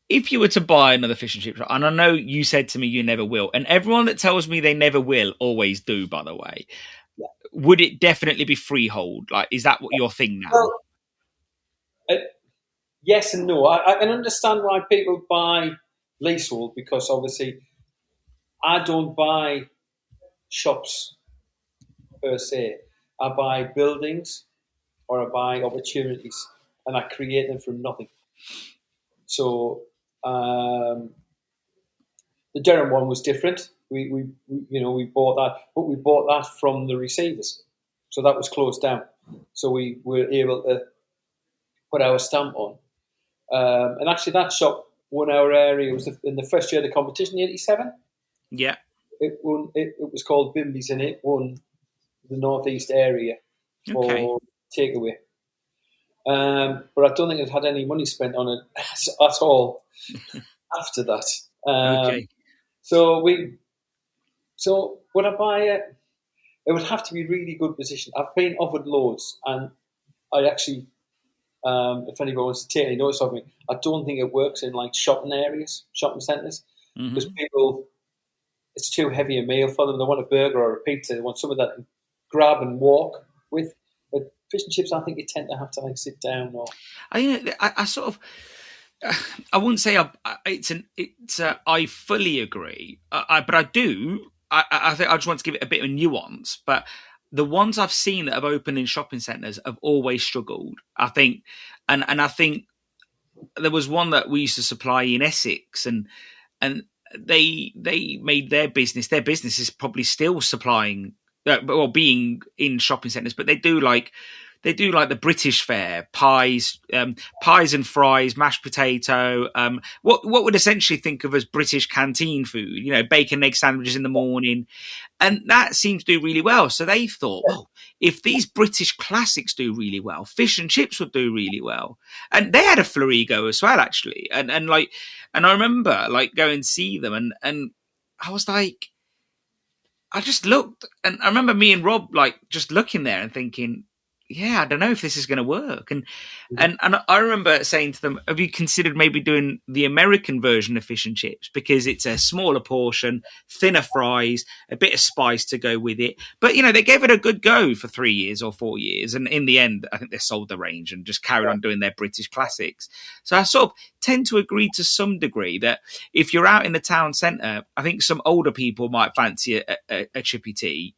if you were to buy another fish and chip shop, and I know you said to me you never will, and everyone that tells me they never will always do, by the way, Yeah. would it definitely be freehold? Like, is that what your thing now? Well, yes and no. I can understand why people buy leasehold, because obviously I don't buy shops per se. I buy buildings or I buy opportunities, and I create them from nothing. So the Durham one was different. We bought that, but we bought that from the receivers, so that was closed down. So we were able to put our stamp on. And actually, that shop won our area. It was in the first year of the competition, '87. Yeah. It won. It was called Bimby's, and it won the northeast area for takeaway. But I don't think it had any money spent on it at all after that. So would I buy it? It would have to be really good position. I've been offered loads, and I actually, if anybody wants to take any notice of me, I don't think it works in like shopping areas, shopping centres, because people, it's too heavy a meal for them. They want a burger or a pizza. They want something that they grab and walk with. But fish and chips, I think you tend to have to like sit down or. I sort of. I wouldn't say I fully agree, but I do. I think I just want to give it a bit of nuance. But the ones I've seen that have opened in shopping centres have always struggled. I think, and I think there was one that we used to supply in Essex, and they made their business. Their business is probably still supplying or being in shopping centres, but they do like the British fare, pies and fries, mashed potato, what would essentially think of as British canteen food, bacon and egg sandwiches in the morning. And that seems to do really well. So they thought, well, if these British classics do really well, fish and chips would do really well. And they had a Florigo as well, actually. And I remember like going to see them, and I was like, I just looked, and I remember me and Rob like just looking there and thinking, yeah, I don't know if this is going to work. And I remember saying to them, have you considered maybe doing the American version of fish and chips? Because it's a smaller portion, thinner fries, a bit of spice to go with it. But, they gave it a good go for 3 years or 4 years. And in the end, I think they sold the range and just carried on doing their British classics. So I sort of tend to agree to some degree that if you're out in the town centre, I think some older people might fancy a chippy tea.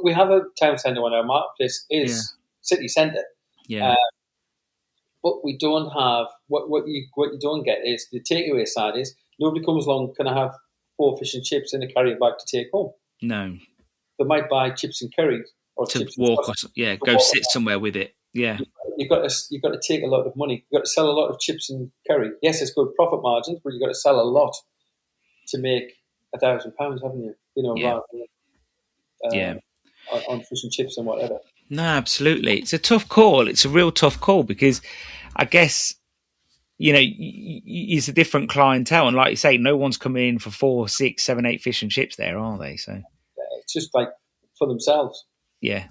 We have a town centre on our marketplace is city centre, but we don't have what you don't get is the takeaway side is nobody comes along. Can I have 4 fish and chips in a carrier bag to take home? No, they might buy chips and curry or to chips walk and go sit somewhere with it. Yeah, you've got to take a lot of money. You've got to sell a lot of chips and curry. Yes, it's good profit margins, but you've got to sell a lot to make £1,000, haven't you? Rather than, on fish and chips and whatever. No, absolutely. It's a tough call. It's a real tough call because I guess, it's a different clientele. And like you say, no one's coming in for 4, 6, 7, 8 fish and chips there, are they? So it's just like for themselves. Yeah.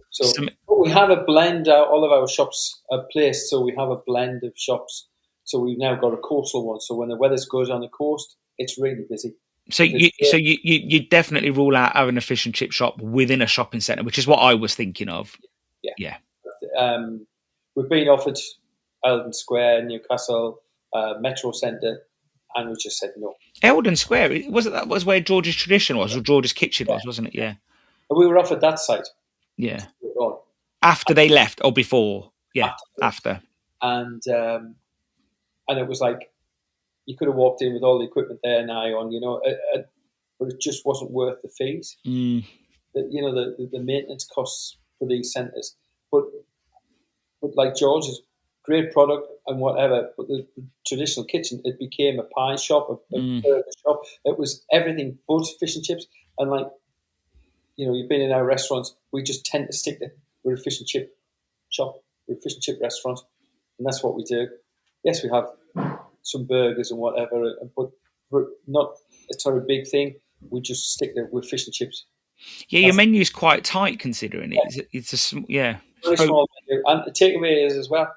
So but we have a blend. All of our shops are placed, so we have a blend of shops. So we've now got a coastal one. So when the weather's good on the coast, it's really busy. So you definitely rule out having a fish and chip shop within a shopping centre, which is what I was thinking of. Yeah. We've been offered Eldon Square, Newcastle, Metro Centre, and we just said no. Eldon Square, that was where George's Tradition was, or George's Kitchen was, wasn't it? Yeah. And we were offered that site. Yeah. After they left or before? Yeah, after. And it was like, you could have walked in with all the equipment there now on, but it just wasn't worth the fees. The maintenance costs for these centres. But like George's, great product and whatever, but the traditional kitchen, it became a pie shop, a burger shop. It was everything but fish and chips. And like, you've been in our restaurants, we just tend to stick to, we're a fish and chip shop, we're a fish and chip restaurant, and that's what we do. Yes, we have some burgers and whatever, but not a sort of big thing. We just stick there with fish and chips. Yeah, your menu's quite tight considering it. It's a very small menu, and the takeaway is as well.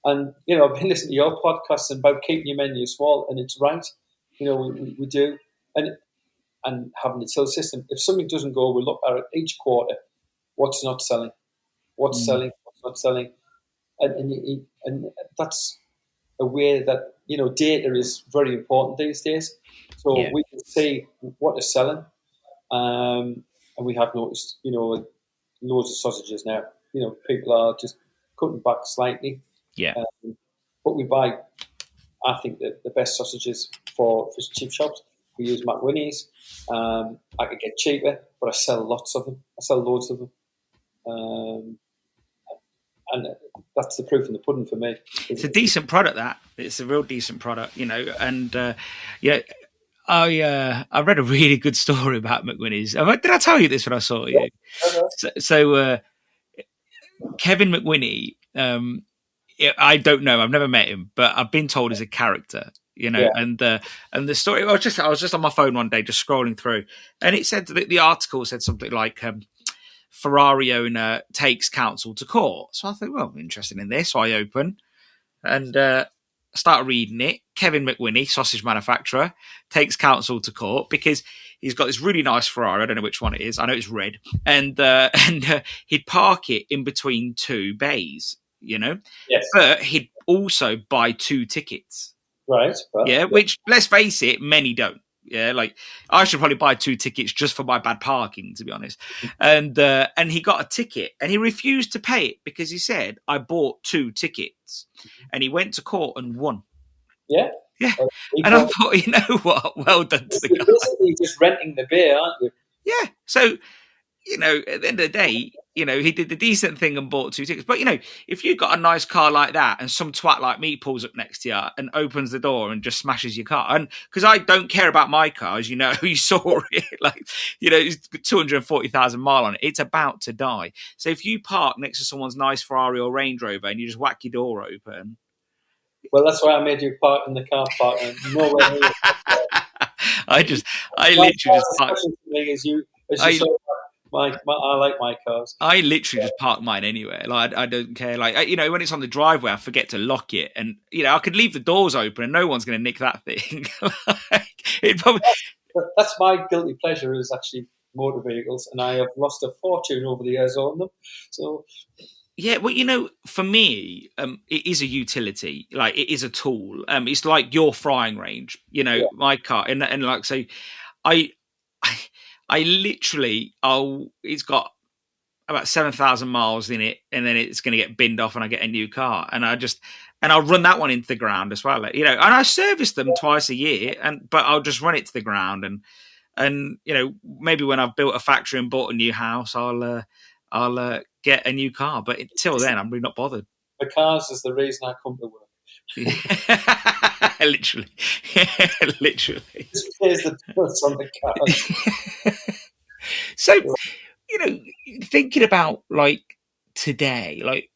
And I've been listening to your podcasts about keeping your menu small, and it's right. We do, and having the till system. If something doesn't go, we look at it each quarter. What's not selling? What's Mm. selling? What's not selling? And that's a way that data is very important these days. So Yeah. we can see what is selling, and we have noticed, loads of sausages now. People are just cutting back slightly, Yeah. um, but we buy, I think, the best sausages for fish and chip shops. We use McWhinnie's. I could get cheaper, but I sell lots of them. I sell loads of them. Um, and that's the proof in the pudding for me. It's a decent product. That it's a real decent product, and yeah. I read a really good story about McWhinnie's. Did I tell you this when I saw you? So Kevin McWhinney, I don't know. I've never met him, but I've been told he's a character. Yeah. And the story. I was just on my phone one day, just scrolling through, and it said that the article said something like Ferrari owner takes counsel to court. So I thought, well, I'm interested in this. So I open and start reading it. Kevin McWhinney, sausage manufacturer, takes counsel to court because he's got this really nice Ferrari. I don't know which one it is. I know it's red, and he'd park it in between two bays. Yes. But he'd also buy 2 tickets. Right. Yeah, which, let's face it, many don't. Yeah, like I should probably buy 2 tickets just for my bad parking, to be honest. And he got a ticket and he refused to pay it because he said, I bought 2 tickets. And he went to court and won. Yeah. Yeah. And I thought, you know what? Well done to the guy. You're basically just renting the beer, aren't you? Yeah. So, at the end of the day, he did the decent thing and bought 2 tickets. But, if you've got a nice car like that and some twat like me pulls up next to you and opens the door and just smashes your car, and because I don't care about my cars, you saw it, like, it's 240,000 mile on it. It's about to die. So if you park next to someone's nice Ferrari or Range Rover and you just whack your door open. Well, that's why I made you park in the car park and nowhere near. I literally just parked. I like my cars. I literally just park mine anywhere. Like I don't care. Like when it's on the driveway, I forget to lock it, and I could leave the doors open, and no one's going to nick that thing. That's my guilty pleasure, is actually motor vehicles, and I have lost a fortune over the years on them. So. Yeah, well, for me, it is a utility. Like, it is a tool. It's like your frying range. My car, and like, so, I literally, it's got about 7,000 miles in it, and then it's going to get binned off, and I get a new car, and I'll run that one into the ground as well. And I service them twice a year, but I'll just run it to the ground, and maybe when I've built a factory and bought a new house, I'll get a new car. But until then, I'm really not bothered. The cars is the reason I come to work. Literally. Just pays the bills on the cars. So, thinking about like today, like,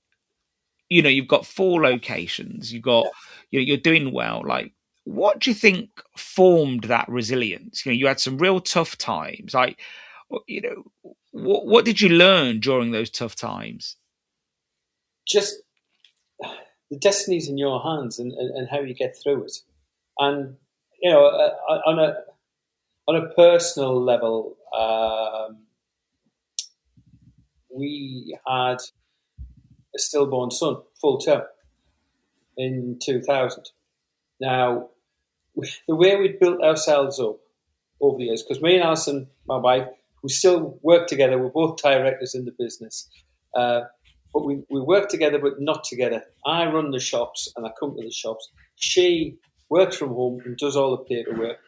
you've got 4 locations, you've got, you're doing well. Like, what do you think formed that resilience? You had some real tough times. Like, what did you learn during those tough times? Just the destiny's in your hands, and how you get through it. And on a personal level, we had a stillborn son, full term, in 2000. Now, the way we'd built ourselves up over the years, because me and Alison, my wife, we still work together. We're both directors in the business. But we work together, but not together. I run the shops and I come to the shops. She works from home and does all the paperwork,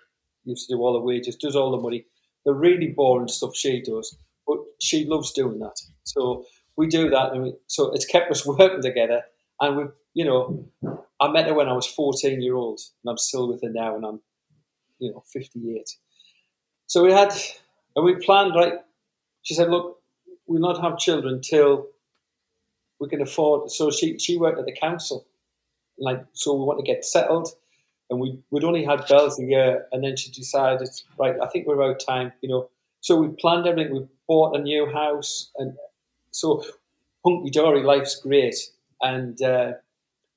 used to do all the wages, does all the money. The really boring stuff she does, but she loves doing that. So we do that, so it's kept us working together. And I met her when I was 14 years old, and I'm still with her now, and I'm 58. So we planned, right? She said, look, we'll not have children till we can afford. So she worked at the council, so we want to get settled, and we'd only had Bells a year, and then she decided, right, I think we're out of time, So we planned everything. We bought a new house, and so hunky dory, life's great. And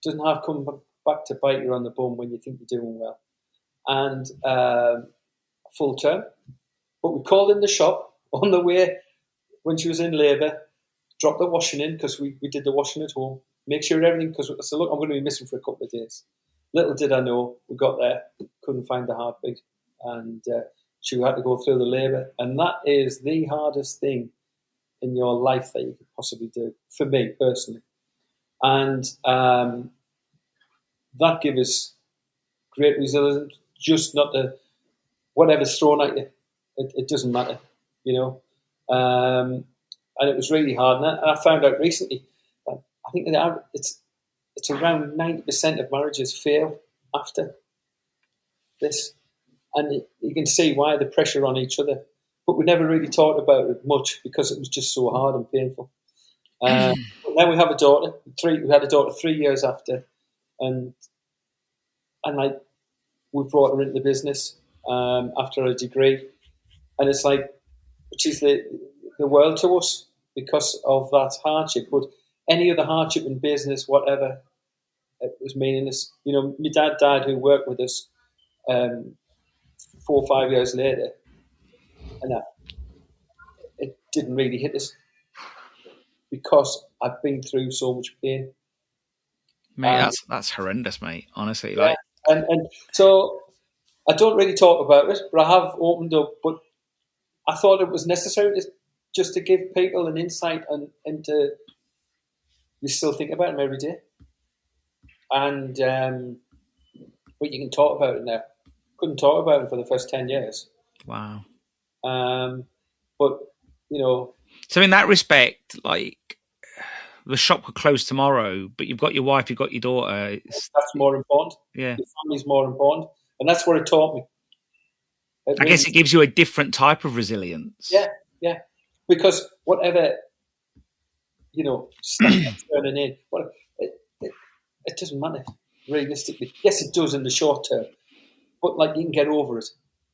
doesn't have to come back to bite you on the bum when you think you're doing well. And full term. But we called in the shop on the way when she was in labour, dropped the washing in because we did the washing at home, make sure everything, because I said, look, I'm going to be missing for a couple of days. Little did I know, we got there, couldn't find the heartbeat, and she had to go through the labour. And that is the hardest thing in your life that you could possibly do, for me personally. And that gave us great resilience, just not to, whatever's thrown at you, it doesn't matter, you know. And it was really hard. And I found out recently that I think that it's around 90% of marriages fail after this. And you can see why, the pressure on each other. But we never really talked about it much because it was just so hard and painful. But now we have a daughter. We had a daughter 3 years after. And like, we brought her into the business after a degree. And it's like, she's the world to us because of that hardship. But any other hardship in business, whatever, it was meaningless. You know, my dad died, who worked with us 4 or 5 years later, and it didn't really hit us because I've been through so much pain. Mate, that's horrendous, mate. Honestly, yeah, and so I don't really talk about it, but I have opened up. But I thought it was necessary just to give people an insight and into, you still think about them every day, and but you can talk about it now. Couldn't talk about it for the first 10 years. Wow. But you know, so in that respect, like, the shop could close tomorrow, but you've got your wife, you've got your daughter. That's more important. Yeah, your family's more important, and that's what it taught me. I guess it gives you a different type of resilience. Yeah. Because whatever, you know, stuff that's turning in, it doesn't matter realistically. Yes, it does in the short term, but like, you can get over it.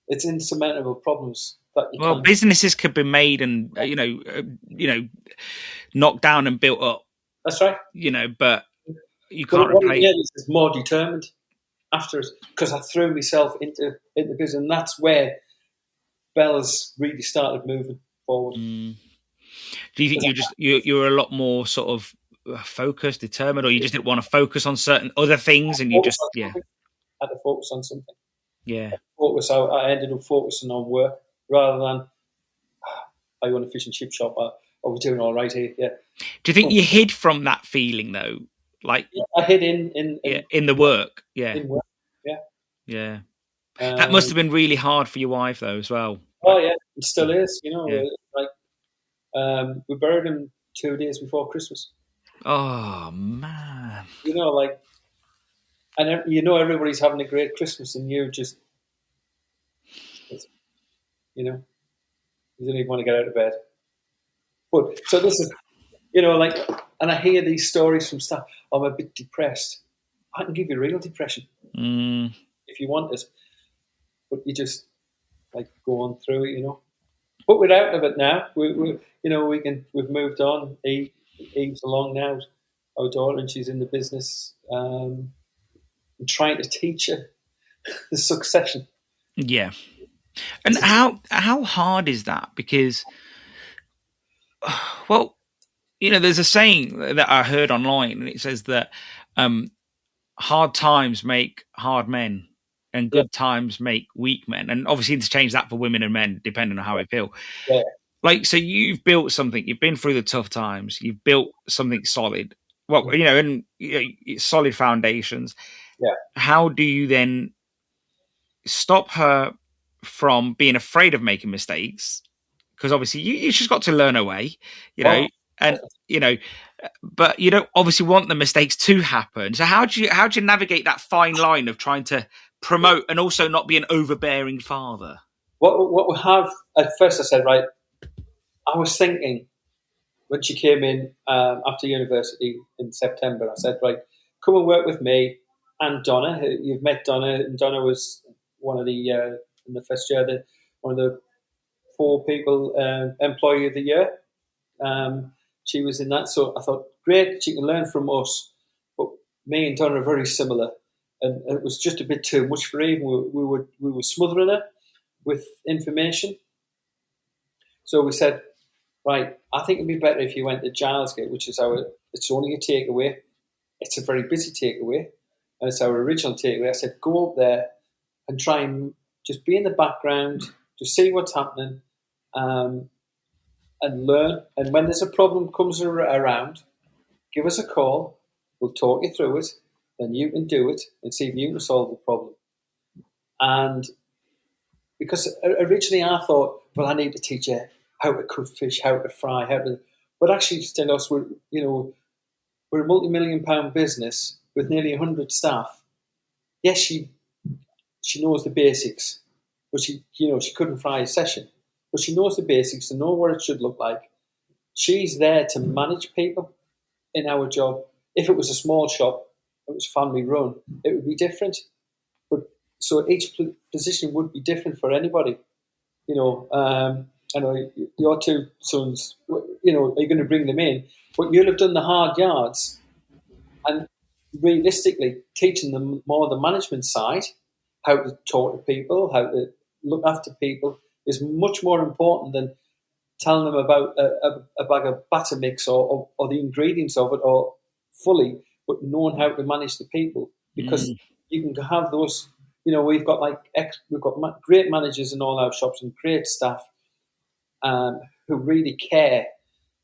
It's insurmountable problems that you can't. Businesses could be made and knocked down and built up. That's right. You know, but you can't replace. What is more determined after it, because I threw myself into business, and that's where Bella's really started moving forward. Do you think you're a lot more sort of focused, determined, or you just didn't want to focus on certain other things, and you just had to focus on something? Yeah. I ended up focusing on work rather than, I own a fish and chip shop. Are we doing all right here? Yeah. Do you think you hid from that feeling though? Like, I hid in the work. Yeah. In work. Yeah. Yeah. That must have been really hard for your wife though as well. Oh yeah, it still is. You know, like, we buried him 2 days before Christmas. Oh man. You know, like, and you know, everybody's having a great Christmas, and you just, you know, you don't even want to get out of bed. But so this is, you know, like, and I hear these stories from staff. I'm a bit depressed. I can give you real depression if you want it, but you just like go on through it, you know. But we're out of it now. We've moved on. Eve's along now, our daughter, and she's in the business. I'm trying to teach her the succession. Yeah. And how hard is that? Because, well, you know, there's a saying that I heard online, and it says that hard times make hard men, and good times make weak men. And obviously, interchange that for women and men, depending on how I feel. Yeah. Like, so you've built something. You've been through the tough times. You've built something solid. Well, you know, and solid foundations. Yeah. How do you then stop her from being afraid of making mistakes? Because obviously you just got to learn her way, you know, and you know, but you don't obviously want the mistakes to happen. So how do you navigate that fine line of trying to promote and also not be an overbearing father? What we have at first, I said, right, I was thinking when she came in after university in September, I said, right, come and work with me and Donna. You've met Donna, and Donna was one of the in the first year, one of the 4 people employee of the year. She was in that, so I thought, great, she can learn from us, but me and Donna are very similar, and it was just a bit too much for Eve. We were smothering her with information, so we said, right, I think it'd be better if you went to Gilesgate, which is it's only a takeaway. It's a very busy takeaway, and it's our original takeaway. I said, go up there and try and just be in the background, to see what's happening, and learn. And when there's a problem comes around, give us a call. We'll talk you through it. Then you can do it and see if you can solve the problem. And because originally I thought, well, I need to teach you how to cook fish, how to fry, But actually, Stelios, we're a multi-million-pound business with nearly 100 staff. Yes, she knows the basics, but she couldn't fry a session. But she knows the basics and know what it should look like. She's there to manage people in our job. If it was a small shop, it was family run, it would be different. But so each position would be different for anybody. I know your two sons, are you going to bring them in? But you'll have done the hard yards, and realistically, teaching them more the management side, how to talk to people, how to look after people, is much more important than telling them about a bag of batter mix or the ingredients of it or fully, but knowing how to manage the people, because you can have those. We've got great managers in all our shops and great staff who really care,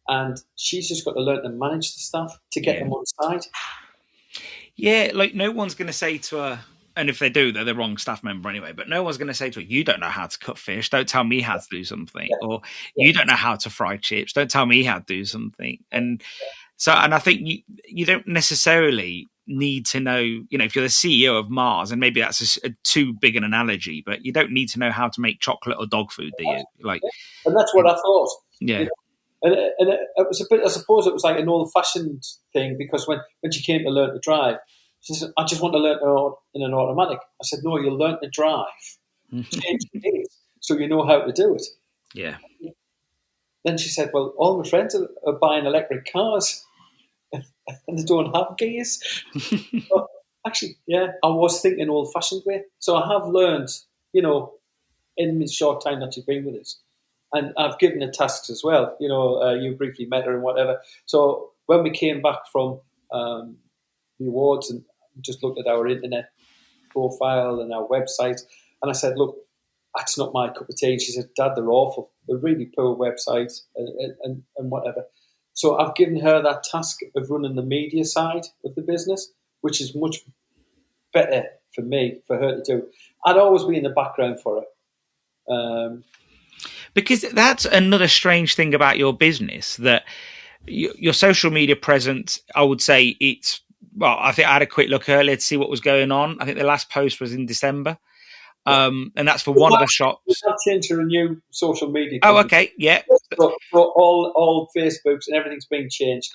and she's just got to learn to manage the staff to get them on side. Yeah, like no one's going to say to her, and if they do, they're the wrong staff member anyway, but no one's going to say to her, you don't know how to cut fish, don't tell me how to do something. Or you don't know how to fry chips, don't tell me how to do something. And I think you don't necessarily need to know, if you're the CEO of Mars, and maybe that's too big an analogy, but you don't need to know how to make chocolate or dog food, do you? And that's what I thought. Yeah. And it was a bit, I suppose it was like an old-fashioned thing, because when she came to learn to drive, she said, I just want to learn in an automatic. I said, no, you'll learn to drive. Change the gears so you know how to do it. Yeah. Then she said, well, all my friends are buying electric cars and they don't have gears. But actually, I was thinking old-fashioned way. So I have learned, in the short time that you've been with us. And I've given her tasks as well. You briefly met her and whatever. So when we came back from the awards and just looked at our internet profile and our website, and I said, look, that's not my cup of tea. She said, Dad, they're awful. They're really poor websites and whatever. So I've given her that task of running the media side of the business, which is much better for her to do. I'd always be in the background for her. Because that's another strange thing about your business, that your social media presence, I would say I think I had a quick look earlier to see what was going on. I think the last post was in December. And that's for one of the shops. We have changed to a new social media company. Oh, okay, yeah. So all Facebooks and everything's been changed.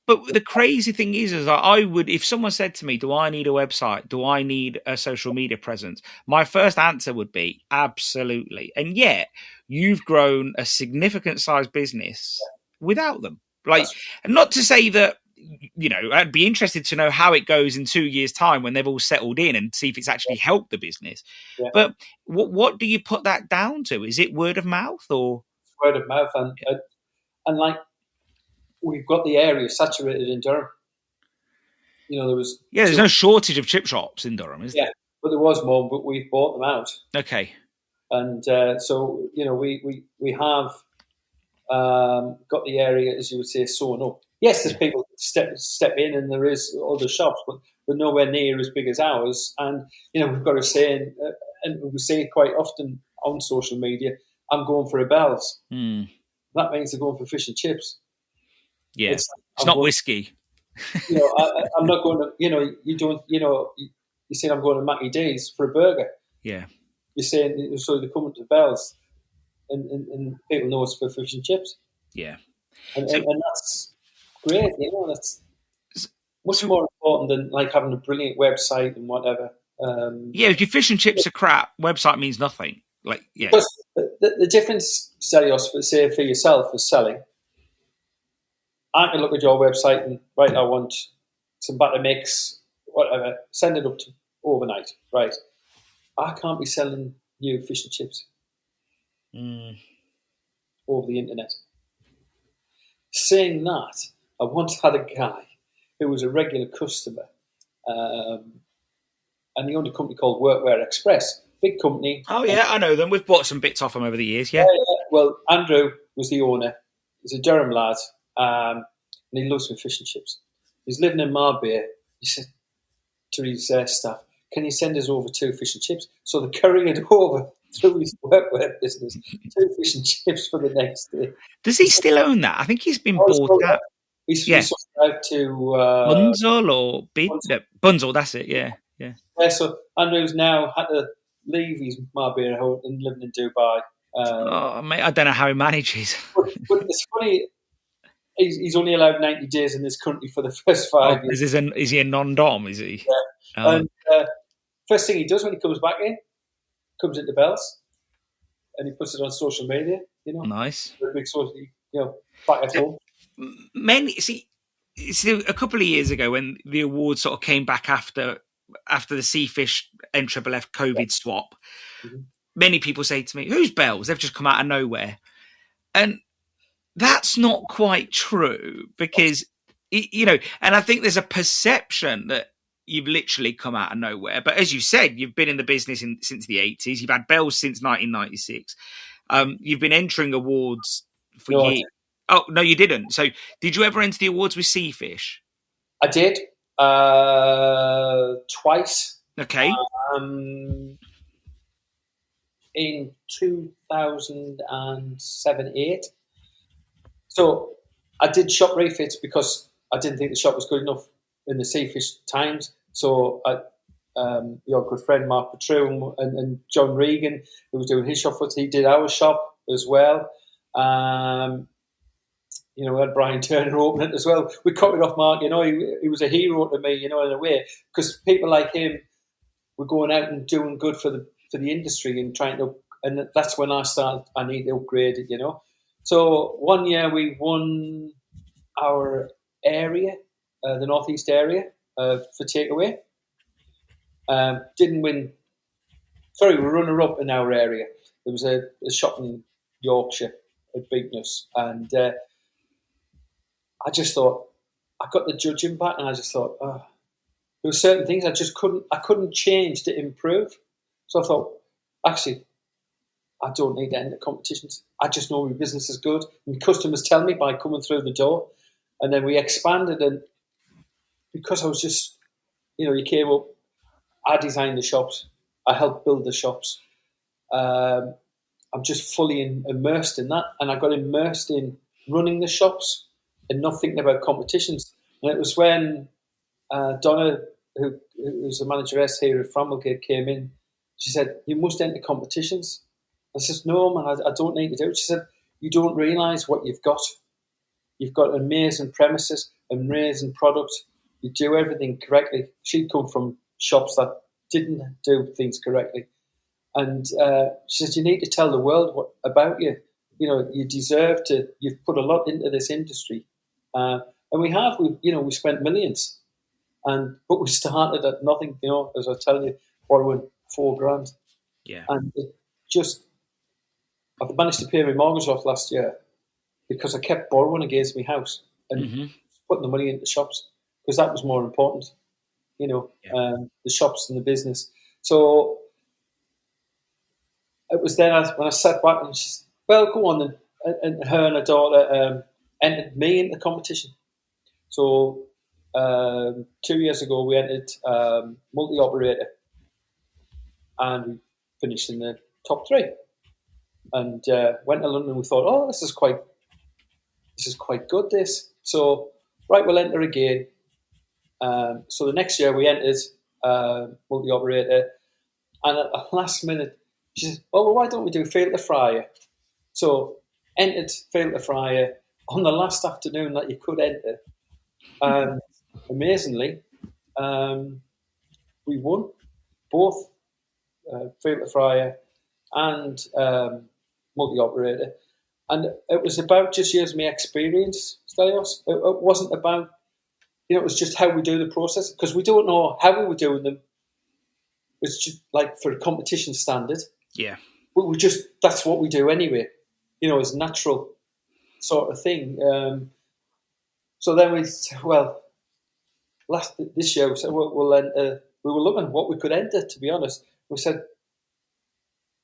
But the crazy thing is I would, if someone said to me, do I need a website? Do I need a social media presence? My first answer would be absolutely. And yet you've grown a significant sized business without them. And not to say that, I'd be interested to know how it goes in 2 years' time when they've all settled in and see if it's actually helped the business. Yeah. But what do you put that down to? Is it word of mouth or? Word of mouth. And like, we've got the area saturated in Durham. There's no shortage of chip shops in Durham, is there? Yeah, but there was more, but we've bought them out. Okay. And so, we have got the area, as you would say, sewn up. Yes, there's people step in, and there is other shops, but they're nowhere near as big as ours. And we've got to say, and we say it quite often on social media, I'm going for a Bell's. That means they're going for fish and chips. Yeah, it's not whiskey. I'm not going to. You don't. You say I'm going to Mackie D's for a burger. Yeah, you're saying so they're coming to Bell's, and people know it's for fish and chips. Yeah, and that's great. That's much more important than like having a brilliant website and whatever. If your fish and chips are crap, website means nothing. Because the difference, Ceres, for yourself is selling. I can look at your website and I want some batter mix whatever, send it up to overnight, right? I can't be selling you fish and chips over the internet. Saying that, I once had a guy who was a regular customer, and he owned a company called Workwear Express, big company. Oh yeah, I know them. We've bought some bits off them over the years. Yeah. Well, Andrew was the owner. He's a Durham lad, and he loves me fish and chips. He's living in Marbella. He said to his staff, "Can you send us over 2 fish and chips?" So they couriered over through his workwear business 2 fish and chips for the next day. Does he still own that? I think he's been bought out. He's Yeah. sold out to Bunzel or Bunzel, that's it. Yeah. So Andrew's now had to leave his Marbella home and living in Dubai. Mate, I don't know how he manages. But it's funny. He's only allowed 90 days in this country for the first 5 years. Is he a non-dom? Is he? Yeah. And first thing he does when he comes back in, comes into Bells, and he puts it on social media. Nice. Big social, back at home. A couple of years ago when the awards sort of came back after the Seafish NFFF COVID swap, many people say to me, "Who's Bells? They've just come out of nowhere," and that's not quite true because and I think there's a perception that you've literally come out of nowhere. But as you said, you've been in the business since the 80s. You've had Bells since 1996. You've been entering awards for years. Oh, no, you didn't. So did you ever enter the awards with Seafish? I did. Twice. Okay. In 2007-8. So I did shop refits because I didn't think the shop was good enough in the Seafish times. So your good friend Mark Petru and John Regan, who was doing his shop for us, he did our shop as well. We had Brian Turner open it as well. We copied off Mark. He was a hero to me, in a way, because people like him were going out and doing good for the industry and trying to. And that's when I started. I need to upgrade it, So one year we won our area, the northeast area, for takeaway. Didn't win. Sorry, we were runner-up in our area. There was a shop in Yorkshire at Beekness, and I just thought I got the judging back, and I just thought there were certain things I couldn't change to improve. So I thought, actually, I don't need to enter competitions. I just know my business is good, and customers tell me by coming through the door. And then we expanded, and because I was just, you came up, I designed the shops, I helped build the shops. I'm just fully immersed in that, and I got immersed in running the shops and not thinking about competitions. And it was when Donna, who was the manageress here at Framwellgate, came in. She said, "You must enter competitions." I said, "No, man, I don't need to do it." She said, "You don't realise what you've got. You've got amazing premises, amazing product. You do everything correctly." She'd come from shops that didn't do things correctly. And she said, "You need to tell the world about you. You deserve to. You've put a lot into this industry." And we have. We spent millions. But we started at nothing, as I tell you, borrowing $4,000. Yeah. And I've managed to pay my mortgage off last year because I kept borrowing against my house and putting the money into shops because that was more important, the shops and the business. So it was then when I sat back and she said, "Well, go on then." And her and her daughter entered me in the competition. So 2 years ago, we entered multi-operator, and we finished in the top 3. And went to London. We thought, "Oh, this is quite good." This, so right, we'll enter again. So the next year we entered multi-operator, and at the last minute, she said, "Oh, well, why don't we do filter fryer?" So entered filter fryer on the last afternoon that you could enter. And amazingly, we won both filter fryer and multi-operator. And it was about just using my experience, Stelios. It wasn't about it was just how we do the process, because we don't know how we were doing them. It's just like for a competition standard. Yeah. But that's what we do anyway. It's natural sort of thing. So then this year we said we'll enter. We were looking at what we could enter. To be honest, we said,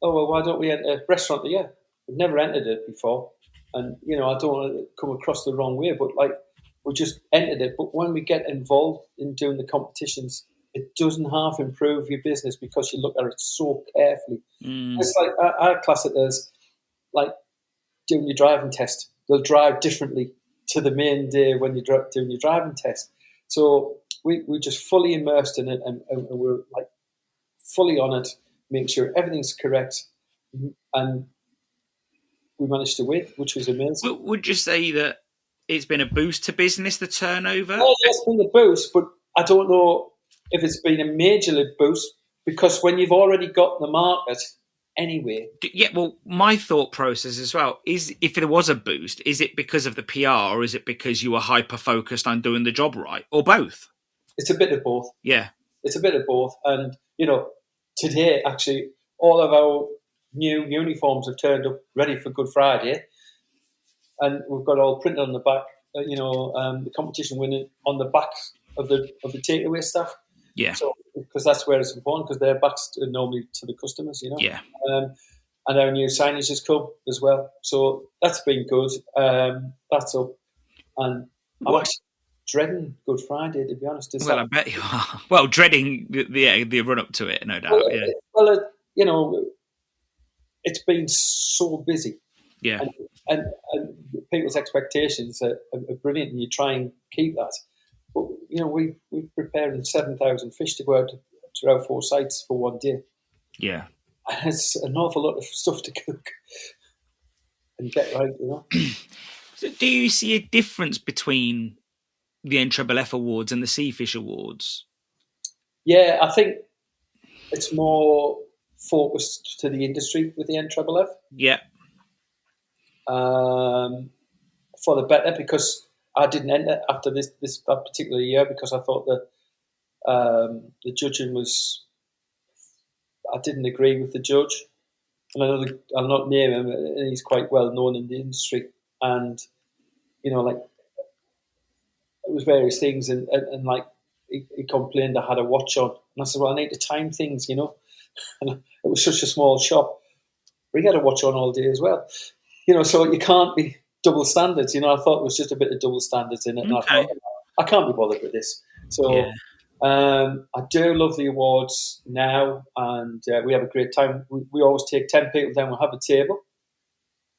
"Oh well, why don't we enter restaurant of the year?" We've never entered it before, and I don't want to come across the wrong way, but like we just entered it. But when we get involved in doing the competitions, it doesn't half improve your business because you look at it so carefully. It's like I class it as like doing your driving test. They'll drive differently to the main day when you're doing your driving test. So we just fully immersed in it, and we're like fully on it, make sure everything's correct, and we managed to win, which was amazing. Would you say that it's been a boost to business, the turnover? Oh, yeah, it's been a boost, but I don't know if it's been a major boost, because when you've already got the market anyway. Yeah, well, my thought process as well is, if there was a boost, is it because of the PR, or is it because you were hyper-focused on doing the job right, or both? It's a bit of both. Yeah. It's a bit of both. And, today, actually, all of our new uniforms have turned up ready for Good Friday. And we've got all printed on the back, the competition winning on the back of the takeaway stuff. Yeah. So, because that's where it's important, because their backs are normally to the customers, Yeah. And our new signage has come as well. So that's been good. That's up. And I'm actually dreading Good Friday, to be honest. I bet you are. Well, dreading the run up to it, no doubt. Well, it's been so busy. Yeah. And people's expectations are brilliant, and you try and keep that. But, we're preparing 7,000 fish to go out to our 4 sites for one day. Yeah. And it's an awful lot of stuff to cook and get right, So do you see a difference between the NFFF Awards and the Seafish Awards? Yeah, I think it's more focused to the industry with the NFFF. Yeah. For the better, because I didn't enter after that particular year, because I thought that the judging was. I didn't agree with the judge, and I'll not name him. And he's quite well known in the industry, and like it was various things, and like he complained I had a watch on, and I said, well, I need to time things, and it was such a small shop. But he had a watch on all day as well, so you can't be double standards. I thought it was just a bit of double standards in it. And Okay. I thought, I can't be bothered with this. So yeah. I do love the awards now, and we have a great time. We always take 10 people down, we'll have a table.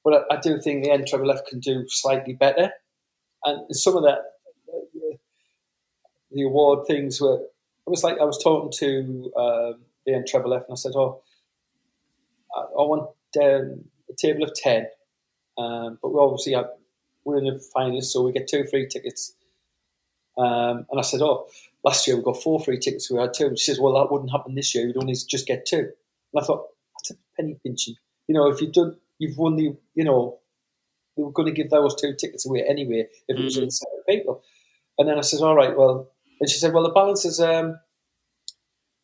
But I do think the NFFF can do slightly better. And some of the award things were, it was like I was talking to the NFFF, and I said, I want a table of 10. But we obviously we're in the finalists, so we get 2 free tickets. And I said, last year we got 4 free tickets, we had 2. And she says, well, that wouldn't happen this year, you'd only just get 2. And I thought, that's a penny pinching. If you've won the, they were going to give those 2 tickets away anyway if it was with 7 people. And then I said, all right, well, and she said, well, the balance is,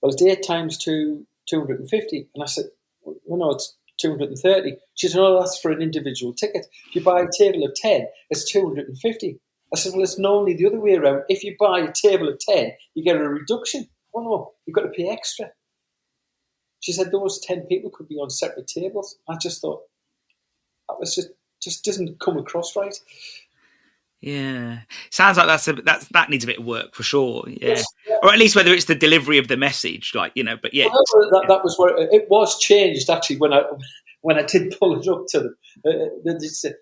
it's 8 times 250. And I said, well, no, it's 230. She said, no, that's for an individual ticket. If you buy a table of 10, it's 250. I said, well, it's normally the other way around. If you buy a table of 10, you get a reduction. Well, no, you've got to pay extra. She said those 10 people could be on separate tables. I just thought that was just doesn't come across right. Yeah, sounds like that needs a bit of work for sure. Yeah. Yes, yeah. Or at least whether it's the delivery of the message, like But yeah, that was where it was changed actually when I did pull it up to them. They said,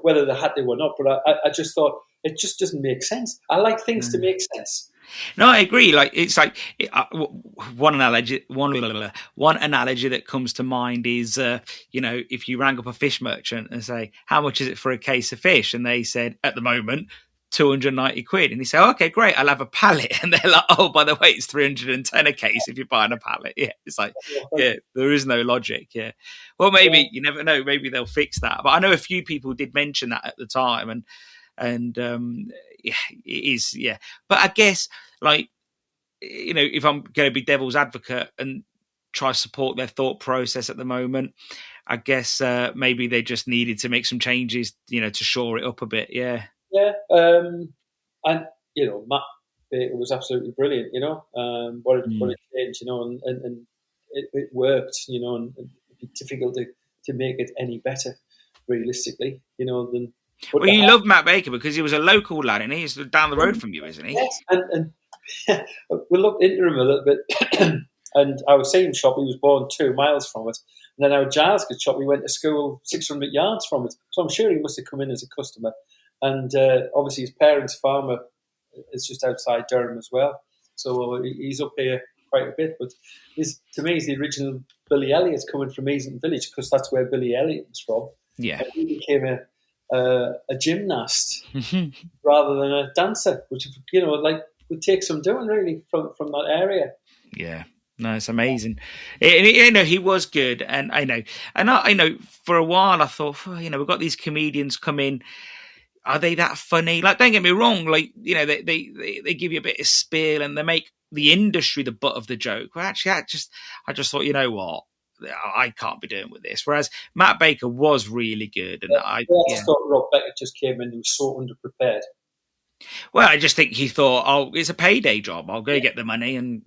whether they had to or not. But I just thought it just doesn't make sense. I like things to make sense. No, I agree. Like it's like one analogy that comes to mind is if you rang up a fish merchant and say, how much is it for a case of fish, and they said at the moment 290 quid, and you say, okay, great, I'll have a pallet, and they're like, oh, by the way, it's 310 a case if you're buying a pallet. Yeah, it's like there is no logic. Yeah, well, maybe you never know, maybe they'll fix that. But I know a few people did mention that at the time, and yeah, it is. Yeah, but I guess like if I'm going to be devil's advocate and try to support their thought process at the moment, I guess maybe they just needed to make some changes, to shore it up a bit. Yeah. Yeah, and Matt Baker was absolutely brilliant. What it changed, and it worked. And it'd be difficult to make it any better, realistically. Than but Well, you love Matt Baker because he was a local lad, and he's down the road from you, isn't he? yes, and we looked into him a little bit, and our same shop, he was born 2 miles from it, and then our Glasgow shop, we went to school 600 yards from it. So I'm sure he must have come in as a customer. And obviously his parents' farm is just outside Durham as well. So he's up here quite a bit. But to me, he's the original Billy Elliot coming from Easington Village, because that's where Billy Elliot was from. Yeah. And he became a gymnast rather than a dancer, which, would take some doing, really, from that area. Yeah. No, it's amazing. He was good. And I know for a while I thought, we've got these comedians come in. Are they that funny? Like, don't get me wrong. Like, they give you a bit of spiel and they make the industry the butt of the joke. Well, actually, I just thought, you know what? I can't be doing with this. Whereas Matt Baker was really good. And I just thought Rob Becker just came in and was so underprepared. Well, I just think he thought, it's a payday job. I'll go get the money and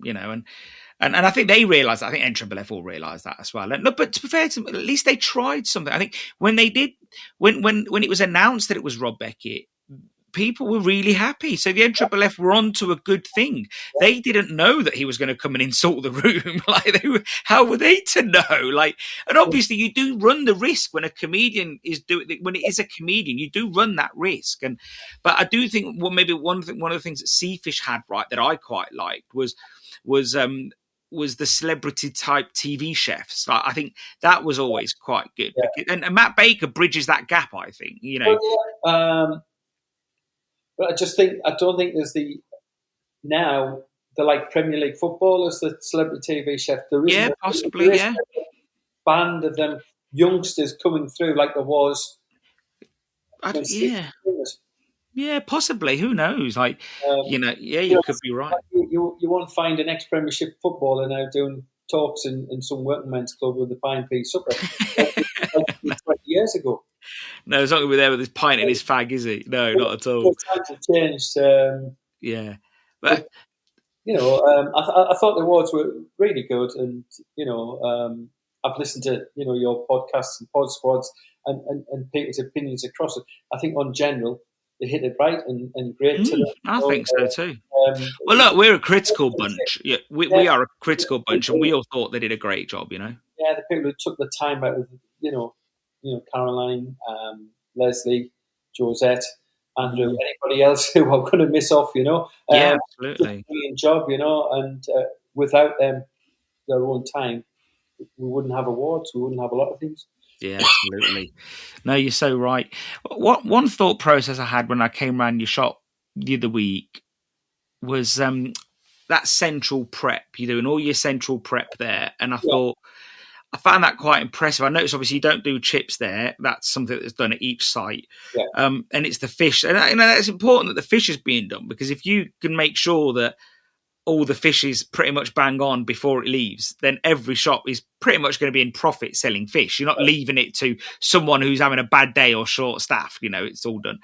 I think they realised that. I think NFFL all realised that as well. And look, but to be fair to them, at least they tried something. I think when they did, when it was announced that it was Rob Beckett, people were really happy. So the NFFL were on to a good thing. They didn't know that he was going to come and insult the room. How were they to know? And obviously you do run the risk when a comedian when it is a comedian, you do run that risk. But I do think, maybe one of the things that Seafish had right that I quite liked was the celebrity type TV chefs. I think that was always quite good. Yeah. And Matt Baker bridges that gap, I think, But I don't think there's the Premier League footballers, the celebrity TV chef. There isn't possibly, a band of them youngsters coming through like there was. Yeah, possibly. Who knows? You could be right. You won't find an ex-Premiership footballer now doing talks in some working men's club with the Pine Pea Supper like 20 years ago. No, he's not going to be there with his pint and his fag, is he? No, not at all. Times have changed. Yeah. But I thought the awards were really good, and I've listened to your podcasts and pod squads and people's opinions across it. I think on general they hit it right and great. I think so too. Well, look, we're a critical bunch. Yeah, we are a critical bunch, and we all thought they did a great job. Yeah, the people who took the time out of Caroline, Leslie, Josette, Andrew, anybody else who I'm going to miss off, Yeah, absolutely. Brilliant job, and without them, their own time, we wouldn't have awards, we wouldn't have a lot of things. Yeah, absolutely. No, you're so right. One thought process I had when I came around your shop the other week was that central prep. You're doing all your central prep there, and I thought, I found that quite impressive. I noticed, obviously, you don't do chips there. That's something that's done at each site. Yeah. And it's the fish. And it's important that the fish is being done, because if you can make sure that all the fish is pretty much bang on before it leaves, then every shop is pretty much going to be in profit selling fish. You're not leaving it to someone who's having a bad day or short staffed. It's all done.